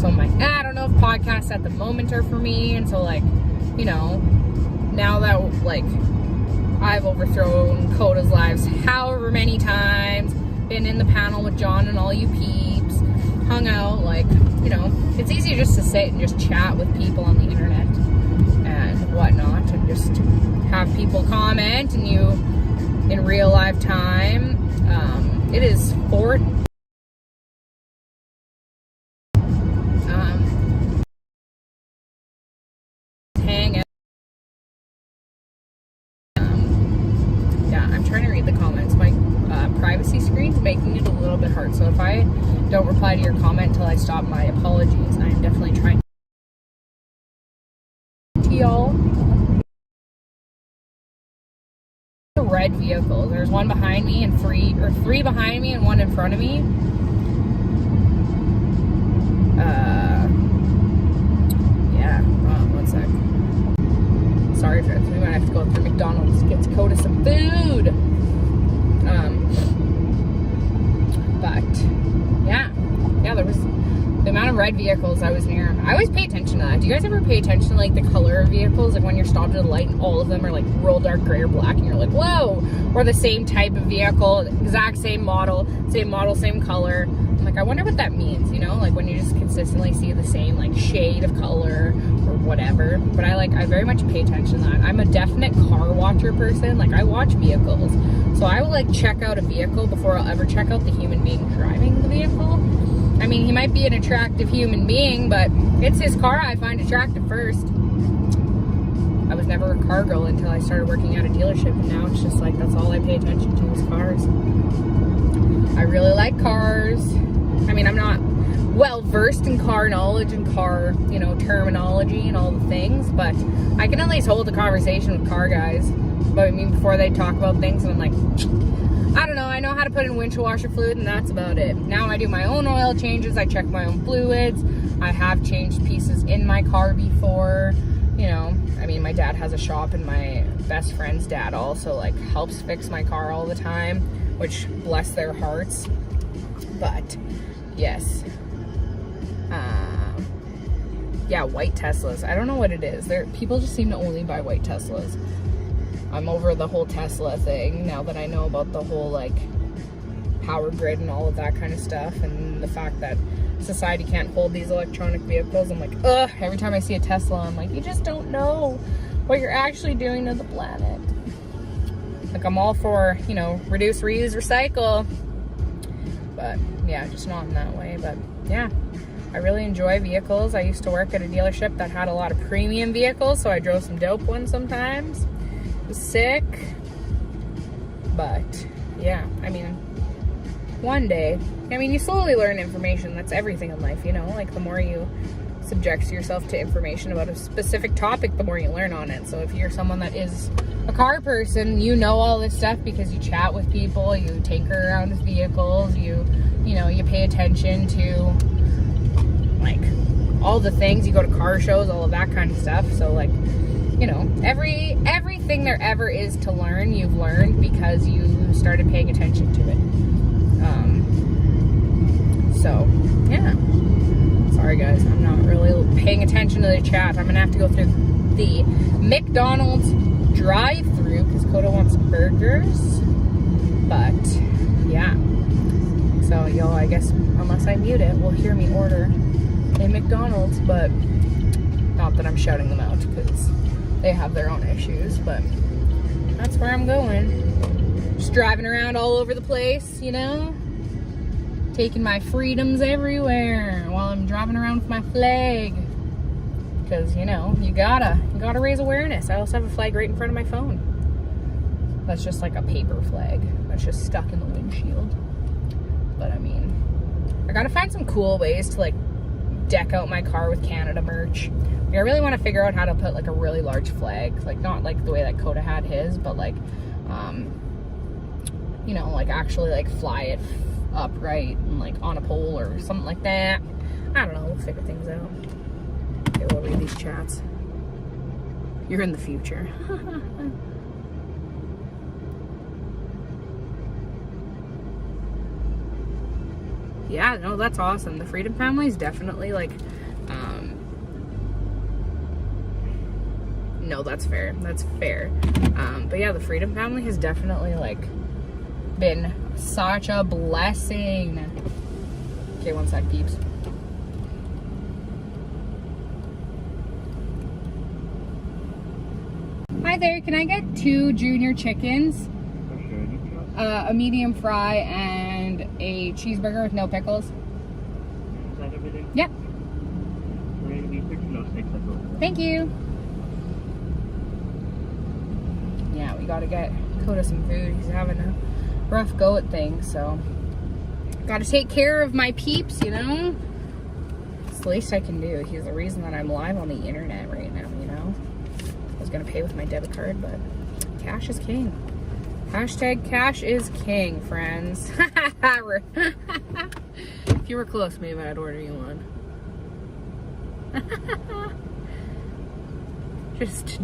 S1: So I'm like, I don't know if podcasts at the moment are for me. And so, like, you know, now that like I've overthrown Coda's lives however many times, been in the panel with John and all you peeps, hung out, like, you know, it's easy just to sit and just chat with people on the internet and whatnot, and just have people comment and you in real life time. It is 4 hang out. Yeah, I'm trying to read the comments. My privacy screen's making it a little bit hard, so if I don't reply to your comment until I stop, my apologies. I'm definitely trying to y'all. The red vehicles. There's one behind me and three behind me and one in front of me. Yeah. One sec. Sorry, friends. We might have to go through McDonald's to get Coda some food. But yeah, there was the amount of red vehicles I was near. I always pay attention to that. Do you guys ever pay attention to like the color of vehicles? Like when you're stopped at a light and all of them are like real dark gray or black, and you're like, whoa, or the same type of vehicle, exact same model, same color. I'm like, I wonder what that means, you know, like when you just consistently see the same like shade of color or whatever. But I very much pay attention to that. I'm a definite car watcher person. Like I watch vehicles, so I will like check out a vehicle before I'll ever check out the human being driving the vehicle. I mean, he might might be an attractive human being, but it's his car I find attractive first. I was never a car girl until I started working at a dealership, and now it's just like that's all I pay attention to is cars. I really like cars. I mean, I'm not well versed in car knowledge and car, you know, terminology and all the things, but I can at least hold a conversation with car guys. But I mean, before they talk about things, and I'm like, I don't know, I know how to put in windshield washer fluid, and that's about it. Now I do my own oil changes, I check my own fluids. I have changed pieces in my car before, you know. I mean, my dad has a shop, and my best friend's dad also like helps fix my car all the time, which bless their hearts. But yes, yeah, white Teslas. I don't know what it is. People just seem to only buy white Teslas. I'm over the whole Tesla thing now that I know about the whole like power grid and all of that kind of stuff, and the fact that society can't hold these electronic vehicles. I'm like, ugh, every time I see a Tesla, I'm like, you just don't know what you're actually doing to the planet. Like, I'm all for, you know, reduce, reuse, recycle, but yeah, just not in that way. But yeah, I really enjoy vehicles. I used to work at a dealership that had a lot of premium vehicles, so I drove some dope ones sometimes. It was sick, but yeah, I mean, one day, I mean, you slowly learn information. That's everything in life, you know, like the more you subject yourself to information about a specific topic, the more you learn on it. So if you're someone that is a car person, you know all this stuff because you chat with people, you tinker around with vehicles, you know, you pay attention to like all the things, you go to car shows, all of that kind of stuff. So like, you know, everything there ever is to learn, you've learned because you started paying attention to it. So yeah, sorry guys, I'm not really paying attention to the chat. I'm gonna have to go through the McDonald's drive-through because Coda wants burgers. But yeah, so y'all, I guess unless I mute it, will hear me order a McDonald's, but not that I'm shouting them out because they have their own issues. But that's where I'm going, just driving around all over the place, you know, taking my freedoms everywhere while I'm driving around with my flag. Because, you know, you gotta raise awareness. I also have a flag right in front of my phone. That's just like a paper flag that's just stuck in the windshield. But I mean, I gotta find some cool ways to like deck out my car with Canada merch. Like, I really want to figure out how to put like a really large flag, like not like the way that Coda had his, but like, you know, like actually like fly it upright and like on a pole or something like that. I don't know, we'll figure things out. Okay, we'll read these chats. You're in the future. Yeah, no, that's awesome. The Freedom Family is definitely like, no, that's fair. That's fair. But yeah, the Freedom Family has definitely like been such a blessing. Okay, one sec, peeps. Hi there, can I get 2 junior chickens? A medium fry and a cheeseburger with no pickles.
S3: Is that everything?
S1: Yep.
S3: Ready to be 606, that's all.
S1: Thank you. Yeah, we gotta get Coda some food. He's having a rough go at things, so gotta take care of my peeps, you know? It's the least I can do. He's the reason that I'm live on the internet right now, you know? I was gonna pay with my debit card, but cash is king. Hashtag cash is king, friends. If you were close, maybe I'd order you one. just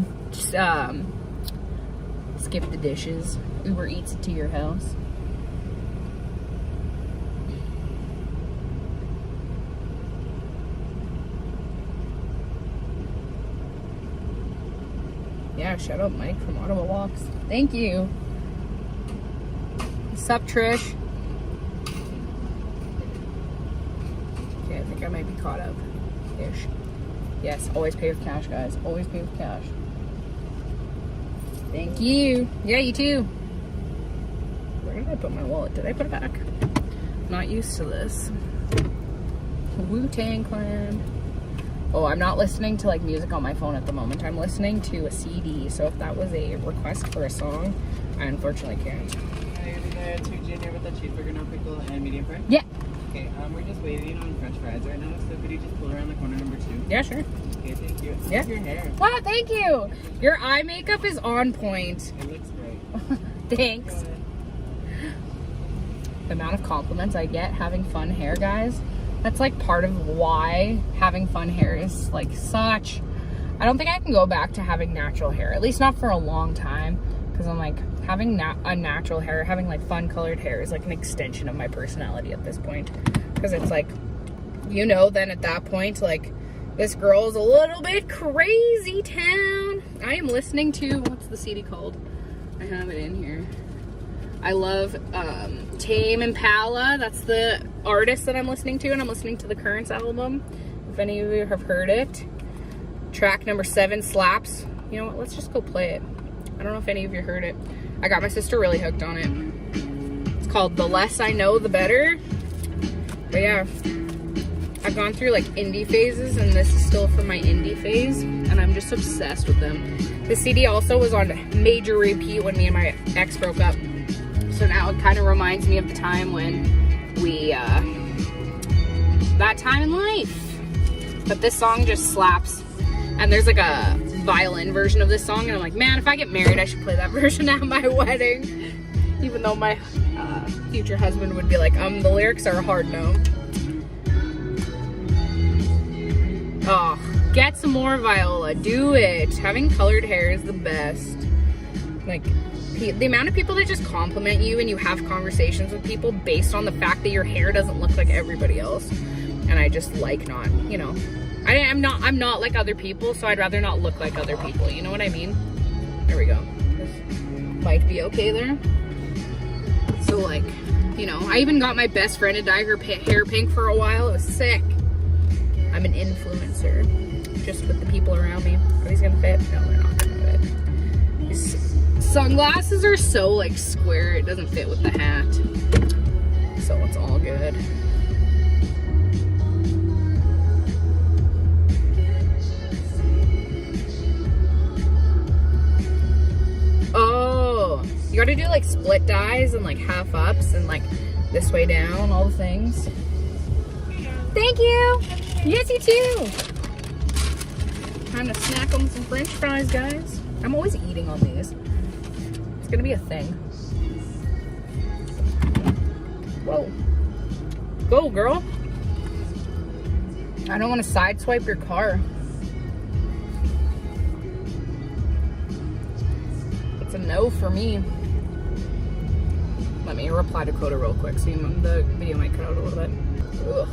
S1: skip the dishes. Uber Eats it to your house. Yeah, shout out Mike from Ottawa Walks. Thank you. Sup, Trish? Okay, I think I might be caught up-ish. Yes, always pay with cash, guys. Always pay with cash. Thank you. Yeah, you too. Where did I put my wallet? Did I put it back? Not used to this. Wu-Tang Clan. Oh, I'm not listening to like music on my phone at the moment. I'm listening to a CD. So if that was a request for a song, I unfortunately can't.
S3: Are you the 2 junior with the cheeseburger, no pickle, and medium fry?
S1: Yeah.
S3: Okay, we're just waiting on french fries right now, so could you just pull around the corner number 2?
S1: Yeah, sure.
S3: Okay, thank you.
S1: Yeah.
S3: Your hair.
S1: Wow, thank you. Your eye makeup is on point.
S3: It looks great.
S1: Thanks.
S3: Got it.
S1: The amount of compliments I get having fun hair, guys, that's like part of why having fun hair is like such. I don't think I can go back to having natural hair, at least not for a long time, because I'm like, having unnatural hair, having like fun colored hair is like an extension of my personality at this point, because it's like, you know, then at that point, like, this girl is a little bit crazy town. I am listening to, what's the CD called? I have it in here. I love Tame Impala. That's the artist that I'm listening to, and I'm listening to the Currents album. If any of you have heard it. Track number 7 slaps. You know what? Let's just go play it. I don't know if any of you heard it. I got my sister really hooked on it. It's called The Less I Know, The Better. But yeah, I've gone through like indie phases, and this is still from my indie phase, and I'm just obsessed with them. The CD also was on major repeat when me and my ex broke up. So now it kind of reminds me of the time when we, that time in life. But this song just slaps. And there's like a violin version of this song, and I'm like, man, if I get married, I should play that version at my wedding. Even though my future husband would be like, the lyrics are a hard no. Oh, get some more Viola, do it. Having colored hair is the best. Like, the amount of people that just compliment you and you have conversations with people based on the fact that your hair doesn't look like everybody else. And I just like not, you know, I'm not like other people, so I'd rather not look like other people, you know what I mean? There we go. This might be okay there. So like, you know, I even got my best friend to dye her hair pink for a while. It was sick. I'm an influencer, just with the people around me. Are these gonna fit? No, they're not gonna fit. These sunglasses are so like square, it doesn't fit with the hat. So it's all good. Oh, you gotta do like split dyes and like half ups and like this way down, all the things. Thank you. Yes, you too. Time to snack on some french fries, guys. I'm always eating on these. It's gonna be a thing. Whoa. Go, girl. I don't want to sideswipe your car. It's a no for me. Let me reply to Coda real quick. See, the video might cut out a little bit. Ugh.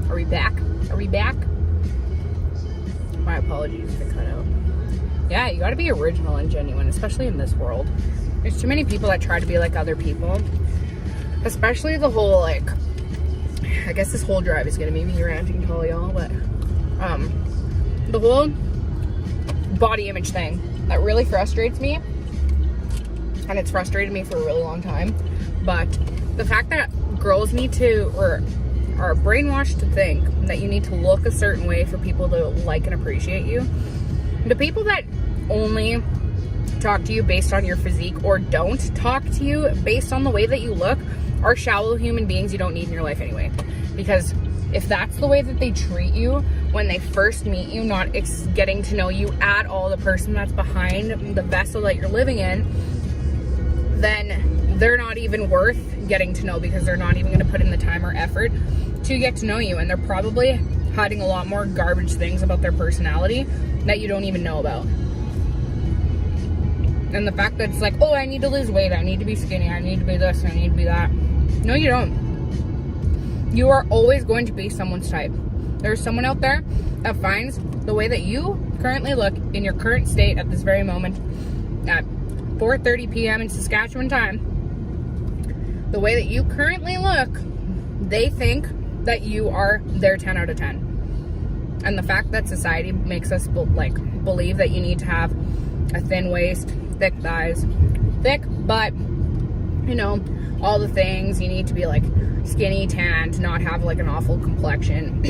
S1: Are we back? Are we back? My apologies if it cut out. Yeah, you gotta be original and genuine, especially in this world. There's too many people that try to be like other people. Especially the whole, like, I guess this whole drive is gonna be me ranting to all y'all, but the whole body image thing, that really frustrates me. And it's frustrated me for a really long time. But the fact that girls need to, or are brainwashed to think that you need to look a certain way for people to like and appreciate you. The people that only talk to you based on your physique or don't talk to you based on the way that you look are shallow human beings you don't need in your life anyway. Because if that's the way that they treat you when they first meet you, not getting to know you at all, the person that's behind the vessel that you're living in, then they're not even worth getting to know, because they're not even going to put in the time or effort to get to know you, and they're probably hiding a lot more garbage things about their personality that you don't even know about. And the fact that it's like, oh, I need to lose weight, I need to be skinny, I need to be this, I need to be that. No, you don't. You are always going to be someone's type. There's someone out there that finds the way that you currently look in your current state at this very moment at 4:30 p.m. in Saskatchewan time. The way that you currently look, they think that you are their 10 out of 10. And the fact that society makes us believe that you need to have a thin waist, thick thighs, thick butt, you know, all the things. You need to be like skinny, tan, to not have like an awful complexion,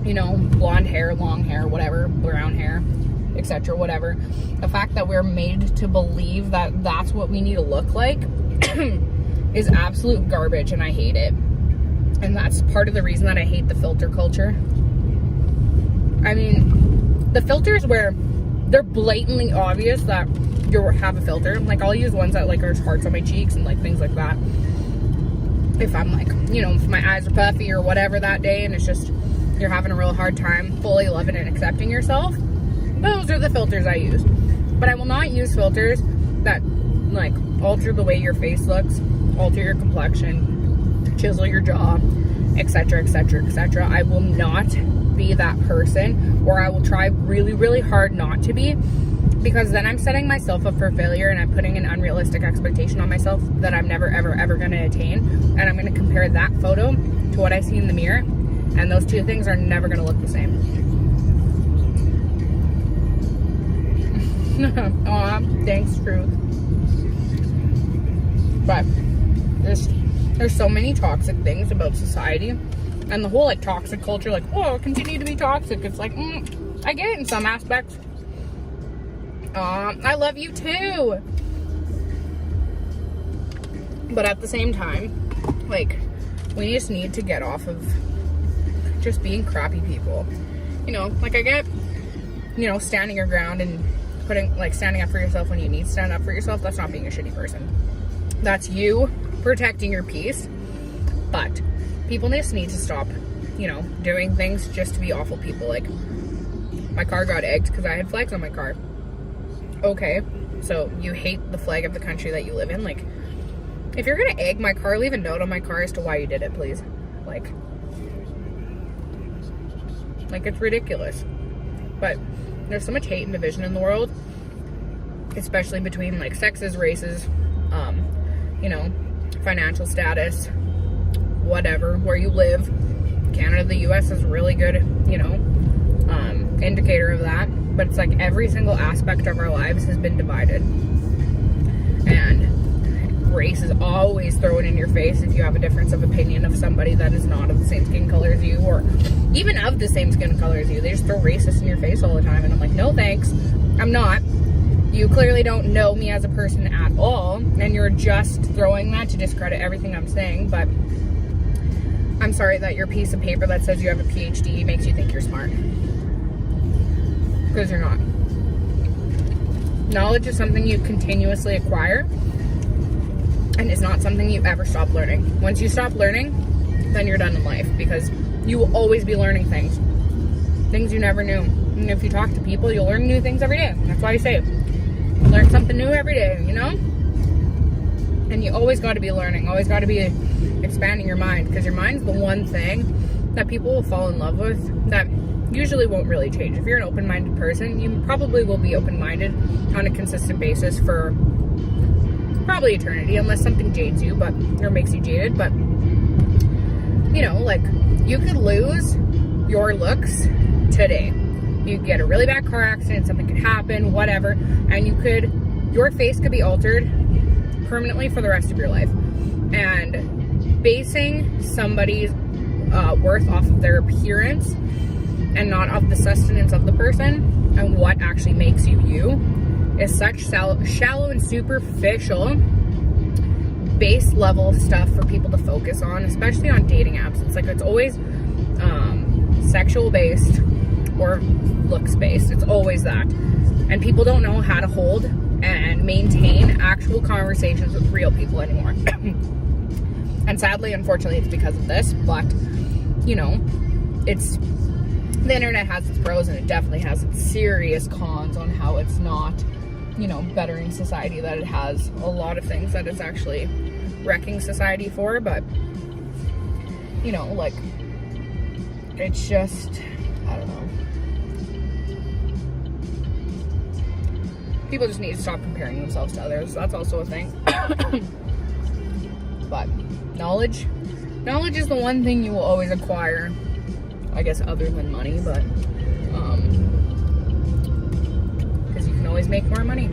S1: you know, blonde hair, long hair, whatever, brown hair, etc., whatever. The fact that we're made to believe that that's what we need to look like is absolute garbage, and I hate it. And that's part of the reason that I hate the filter culture. I mean, the filters where they're blatantly obvious that you have a filter. Like, I'll use ones that like are hearts on my cheeks and like things like that. If I'm like, you know, if my eyes are puffy or whatever that day, and it's just you're having a real hard time fully loving and accepting yourself, those are the filters I use. But I will not use filters that like alter the way your face looks, alter your complexion, chisel your jaw, etc., etc., etc. I will not be that person, or I will try really, really hard not to be, because then I'm setting myself up for failure, and I'm putting an unrealistic expectation on myself that I'm never, ever, ever going to attain. And I'm going to compare that photo to what I see in the mirror, and those two things are never going to look the same. Aw, thanks, truth. But there's so many toxic things about society, and the whole like toxic culture, like, oh, continue to be toxic. It's like, I get it in some aspects. I love you too. But at the same time, like, we just need to get off of just being crappy people. You know, like, I get, you know, standing your ground and standing up for yourself when you need to stand up for yourself. That's not being a shitty person. That's you protecting your peace. But people just need to stop, you know, doing things just to be awful people. Like, my car got egged because I had flags on my car. Okay, so you hate the flag of the country that you live in. Like, if you're gonna egg my car, leave a note on my car as to why you did it, please. Like it's ridiculous. But there's so much hate and division in the world, especially between like sexes, races, you know, financial status, whatever, where you live. Canada, the US is a really good, you know, indicator of that. But it's like every single aspect of our lives has been divided. And race is always thrown in your face if you have a difference of opinion of somebody that is not of the same skin color as you, or even of the same skin color as you. They just throw racist in your face all the time. And I'm like, no thanks, I'm not. You clearly don't know me as a person at all, and you're just throwing that to discredit everything I'm saying. But I'm sorry that your piece of paper that says you have a PhD makes you think you're smart. Because you're not. Knowledge is something you continuously acquire, and it's not something you ever stop learning. Once you stop learning, then you're done in life, because you will always be learning things you never knew. And if you talk to people, you'll learn new things every day. That's why I say learn something new every day, you know? And you always got to be learning, always got to be expanding your mind, because your mind's the one thing that people will fall in love with that usually won't really change. If you're an open-minded person, you probably will be open-minded on a consistent basis for probably eternity, unless something jades you, or makes you jaded. But, you know, like, you could lose your looks today. You could get a really bad car accident, something could happen, whatever, and your face could be altered permanently for the rest of your life. And basing somebody's worth off of their appearance and not of the sustenance of the person and what actually makes you you is such shallow and superficial base level stuff for people to focus on, especially on dating apps. It's like, it's always sexual based or looks based. It's always that. And people don't know how to hold and maintain actual conversations with real people anymore. And sadly, unfortunately, it's because of this. But, you know, the internet has its pros, and it definitely has its serious cons on how it's not, you know, bettering society, that it has a lot of things that it's actually wrecking society for. But, you know, like, it's just, I don't know. People just need to stop comparing themselves to others. That's also a thing. But knowledge is the one thing you will always acquire, I guess, other than money. But because you can always make more money.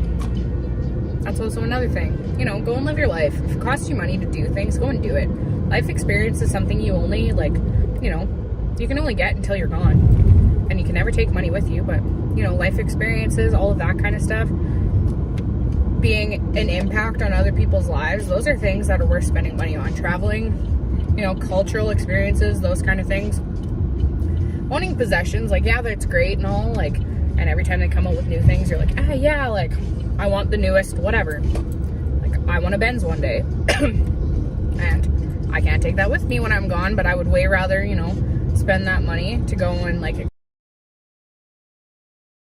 S1: That's also another thing. You know, go and live your life. If it costs you money to do things, go and do it. life experience is something you only, like, you know, you can only get until you're gone. And you can never take money with you, but, you know, life experiences, all of that kind of stuff, being an impact on other people's lives, those are things that are worth spending money on. Traveling, you know, cultural experiences, those kind of things. Owning possessions, like, yeah, that's great and all, like, and every time they come up with new things, you're like, yeah, like, I want the newest whatever. Like, I want a Benz one day. And I can't take that with me when I'm gone, but I would way rather, you know, spend that money to go and, like,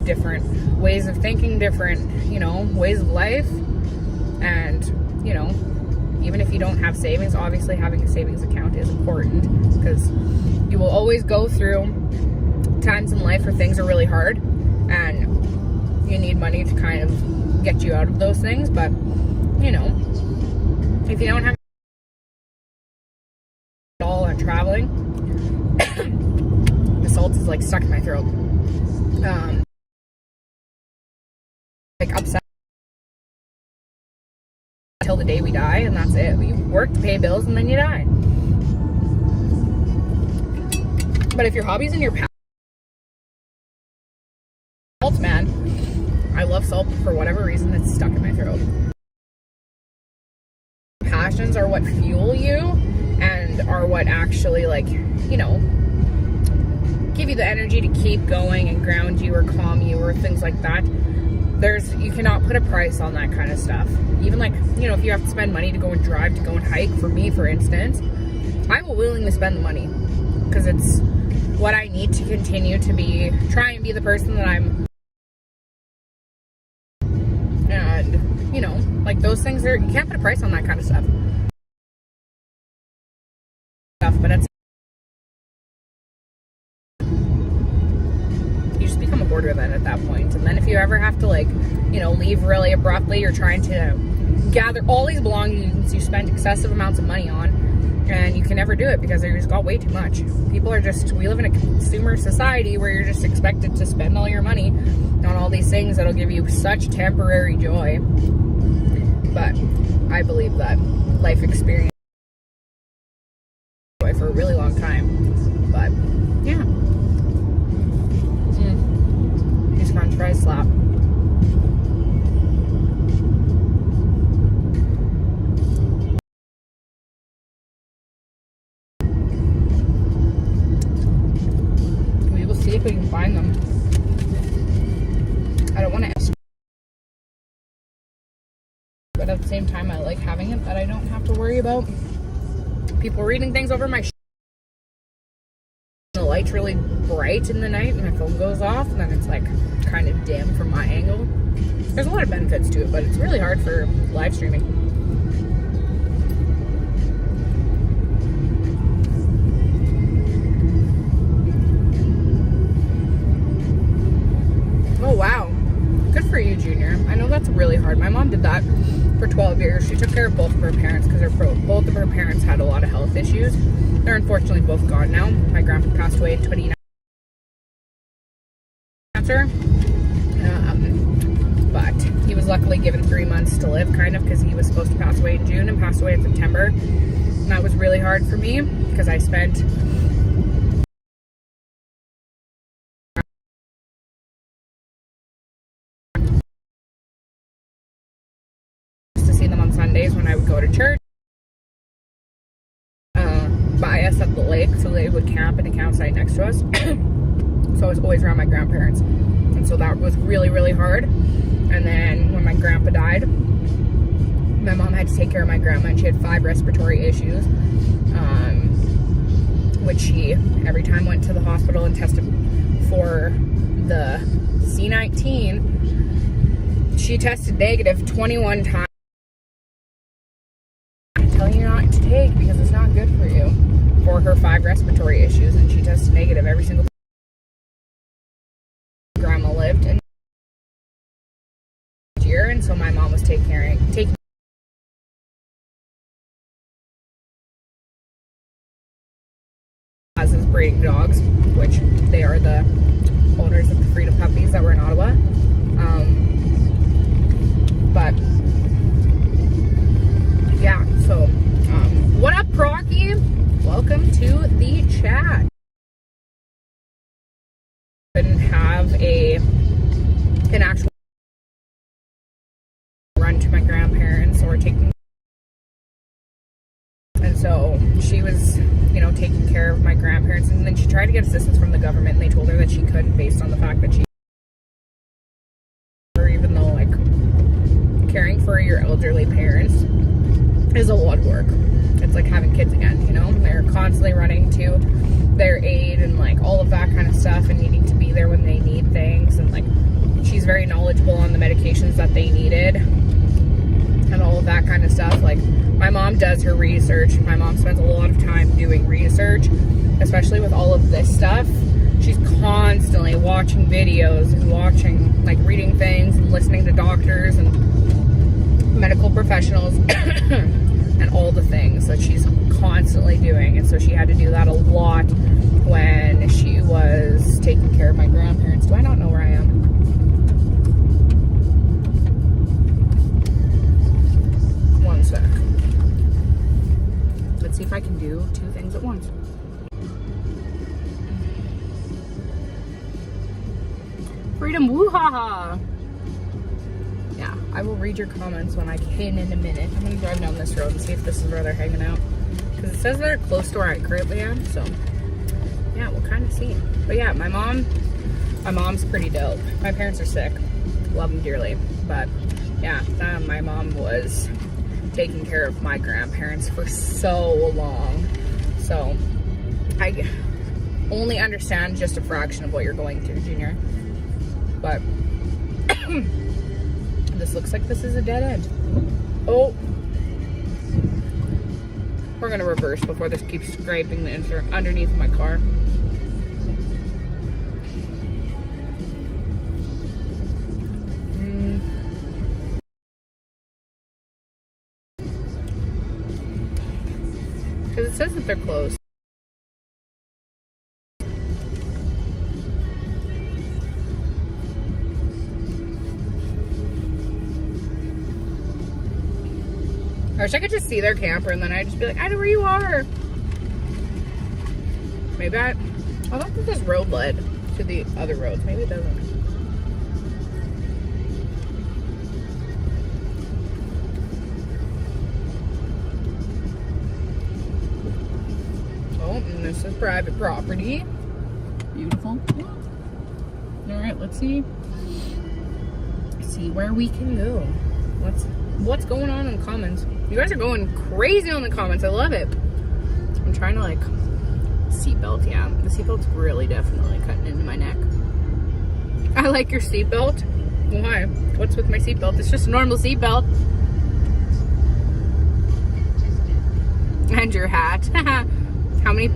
S1: different ways of thinking, different, you know, ways of life. And, you know, even if you don't have savings, obviously having a savings account is important, because you will always go through times in life where things are really hard and you need money to kind of get you out of those things. But, you know, if you don't have it all on traveling, the salt is like stuck in my throat. Like upset until the day we die, and that's it. We work to pay bills and then you die. But if your hobbies and your salt, man, I love salt, but for whatever reason it's stuck in my throat. Passions are what fuel you and are what actually, like, you know, give you the energy to keep going and ground you or calm you or things like that. You cannot put a price on that kind of stuff. Even, like, you know, if you have to spend money to go and drive, to go and hike, for me, for instance, I will willingly spend the money because it's what I need to continue to try and be the person that I'm. And, you know, like, those things you can't put a price on that kind of stuff. But it's, you just become a bored with it at that point. And then if you ever have to, like, you know, leave really abruptly, you're trying to gather all these belongings you spend excessive amounts of money on, and you can never do it because they just got way too much. People are just, we live in a consumer society where you're just expected to spend all your money on all these things that'll give you such temporary joy. But I believe that life experience for a really long time. But yeah, these French fries slap. We will see if we can find them. I don't want to, but at the same time I like having it that I don't have to worry about people reading things over my the light's really bright in the night and my phone goes off, and then it's like kind of dim from my angle. There's a lot of benefits to it, but it's really hard for live streaming. Oh wow, good for you, Junior. I know that's really hard. My mom did that for 12 years. She took care of both of her parents because both of her parents had a lot of health issues. They're unfortunately both gone now. My grandpa passed away in 2019. Cancer. But he was luckily given 3 months to live, kind of, because he was supposed to pass away in June and passed away in September. And that was really hard for me because I spent to see them on Sundays when I would go to church. By us at the lake, so they would camp in a campsite next to us. So I was always around my grandparents, and so that was really, really hard. And then when my grandpa died, my mom had to take care of my grandma, and she had 5 respiratory issues, which she every time went to the hospital and tested for the C19. She tested negative 21 times. I'm telling you not to take because it's not good for you. For her 5 respiratory issues, and she tested negative every single time grandma lived in year, and so my mom was taking as breeding dogs, which they are the owners of the Freedom puppies that were in Ottawa. But yeah, so what up, Procky? everybody. Welcome to the chat. Didn't have an actual run to my grandparents or taking, and so she was, you know, taking care of my grandparents, and then she tried to get assistance from the government, and they told her that she couldn't based on the fact that she, or even though like caring for your elderly parents is a lot of work. It's like having kids again, you know? They're constantly running to their aid and like all of that kind of stuff and needing to be there when they need things. And like, she's very knowledgeable on the medications that they needed and all of that kind of stuff. Like, my mom does her research. My mom spends a lot of time doing research, especially with all of this stuff. She's constantly watching videos and watching, like, reading things and listening to doctors and medical professionals and all the things that she's constantly doing. And so she had to do that a lot when she was taking care of my grandparents. Do I not know where I am? One sec. Let's see if I can do two things at once. Freedom, woo-ha-ha! Yeah, I will read your comments when I can in a minute. I'm gonna drive down this road and see if this is where they're hanging out. Because it says they're close to where I currently am, so yeah, we'll kind of see. But yeah, my mom's pretty dope. My parents are sick. Love them dearly. But yeah, my mom was taking care of my grandparents for so long. So I only understand just a fraction of what you're going through, Junior. But this looks like this is a dead end. Oh. We're gonna reverse before this keeps scraping the insert underneath my car. Because it says that they're closed. I wish I could just see their camper and then I'd just be like, I know where you are. Maybe I thought that this road led to the other roads. Maybe it doesn't. Oh, and this is private property. Beautiful. All right, let's see where we can go. What's going on in the comments? You guys are going crazy on the comments. I love it. I'm trying to like seatbelt. Yeah, the seatbelt's really definitely cutting into my neck. I like your seatbelt. Why? What's with my seatbelt? It's just a normal seatbelt. And your hat. How many?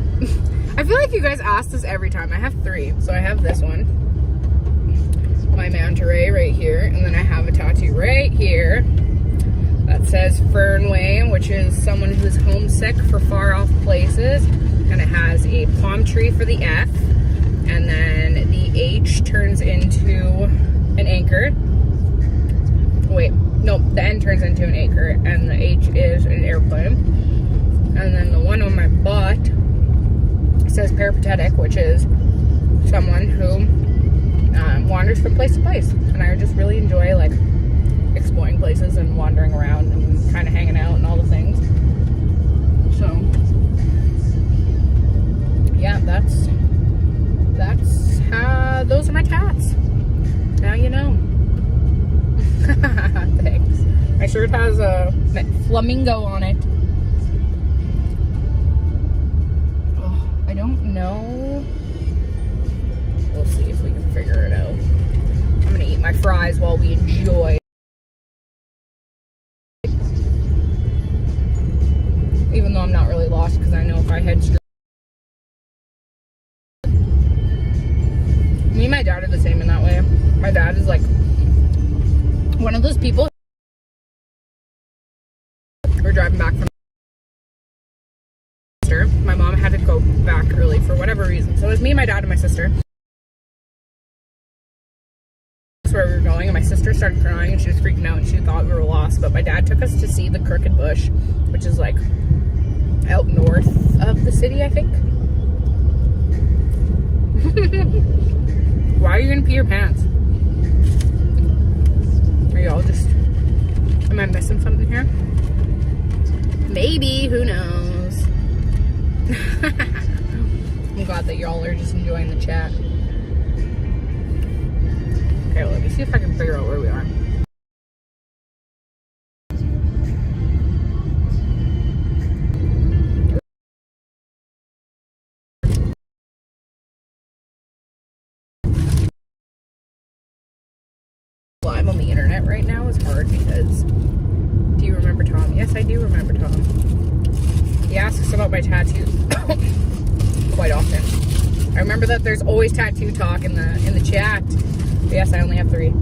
S1: I feel like you guys ask this every time. I have 3. So I have this one, my manta ray right here, and then I have a tattoo right here that says Fernway, which is someone who's homesick for far off places. And it has a palm tree for the F. And then the H turns into an anchor. Wait, no, the N turns into an anchor. And the H is an airplane. And then the one on my butt says peripatetic, which is someone who wanders from place to place. And I just really enjoy like exploring places and wandering around and kind of hanging out and all the things. So yeah, those are my tats. Now you know. Thanks. My shirt has a flamingo on it. Oh, I don't know. We'll see if we can figure it out. I'm gonna eat my fries while we enjoy. Even though I'm not really lost, because I know if I head straight. Me and my dad are the same in that way. My dad is like one of those people. We're driving back from my mom had to go back early for whatever reason. So it was me, my dad, and my sister. That's where we were going, and my sister started crying and she was freaking out and she thought we were lost. But my dad took us to see the Crooked Bush, which is like out north of the city, I think. Why are you gonna pee your pants? Are y'all just... Am I missing something here? Maybe, who knows? I'm glad that y'all are just enjoying the chat. Okay, let me see if I can figure out where we are. Live on the internet right now is hard because... Do you remember Tom? Yes, I do remember Tom. He asks about my tattoo quite often. I remember that there's always tattoo talk in the chat. But yes, I only have 3.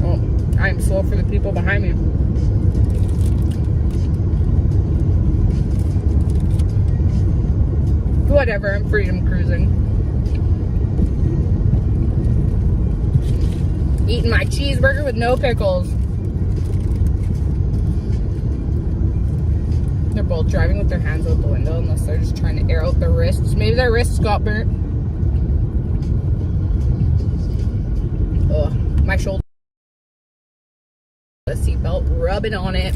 S1: Oh, I am slow for the people behind me. Whatever, I'm freedom cruising. Eating my cheeseburger with no pickles. They're both driving with their hands out the window unless they're just trying to air out their wrists. Maybe their wrists got burnt. Ugh, my shoulder. The seatbelt rubbing on it.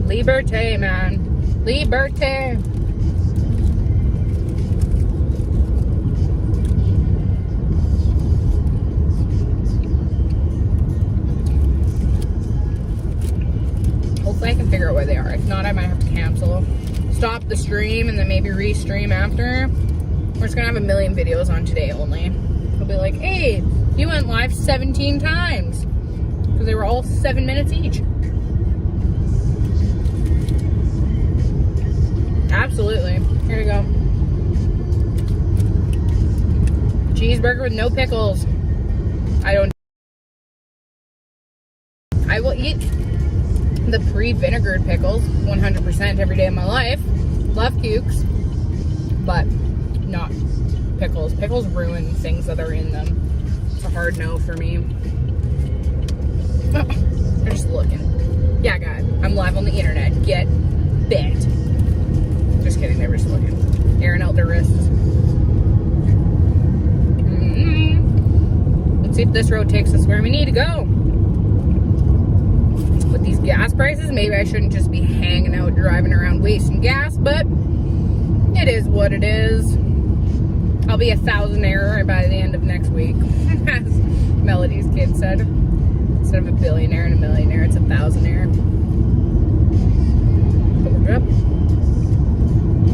S1: Liberté, man. Liberté. Hopefully I can figure out where they are. If not, I might have to cancel. Stop the stream and then maybe re-stream after. We're just gonna have a million videos on today only. I'll be like, hey, you went live 17 times. Because they were all 7 minutes each. Absolutely. Here we go. Cheeseburger with no pickles. I will eat the pre-vinegared pickles 100% every day of my life. Love cukes, but not pickles. Pickles ruin things that are in them. It's a hard no for me. They're just looking. Yeah, God, I'm live on the internet. Get bent. Just kidding, they were just looking. Airing out their wrists. Let's see if this road takes us where we need to go. With these gas prices, maybe I shouldn't just be hanging out driving around wasting gas, but it is what it is. I'll be a thousandaire by the end of next week, as Melody's kid said. Instead of a billionaire and a millionaire, it's a thousandaire.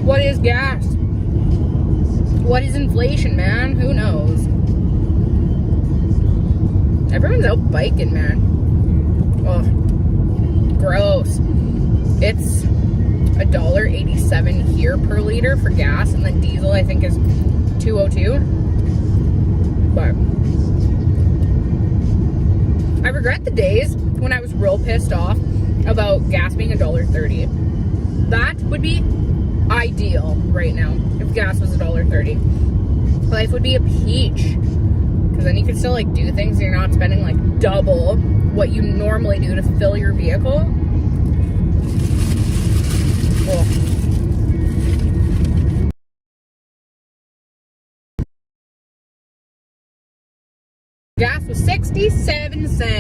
S1: What is gas? What is inflation, man? Who knows? Everyone's out biking, man. Oh, gross. It's $1.87 here per liter for gas, and then diesel I think is $2.02. But I regret the days when I was real pissed off about gas being $1.30. That would be ideal right now if gas was $1.30. Life would be a peach, because then you can still like do things and you're not spending like double what you normally do to fill your vehicle. Oh. Gas was 67 cents.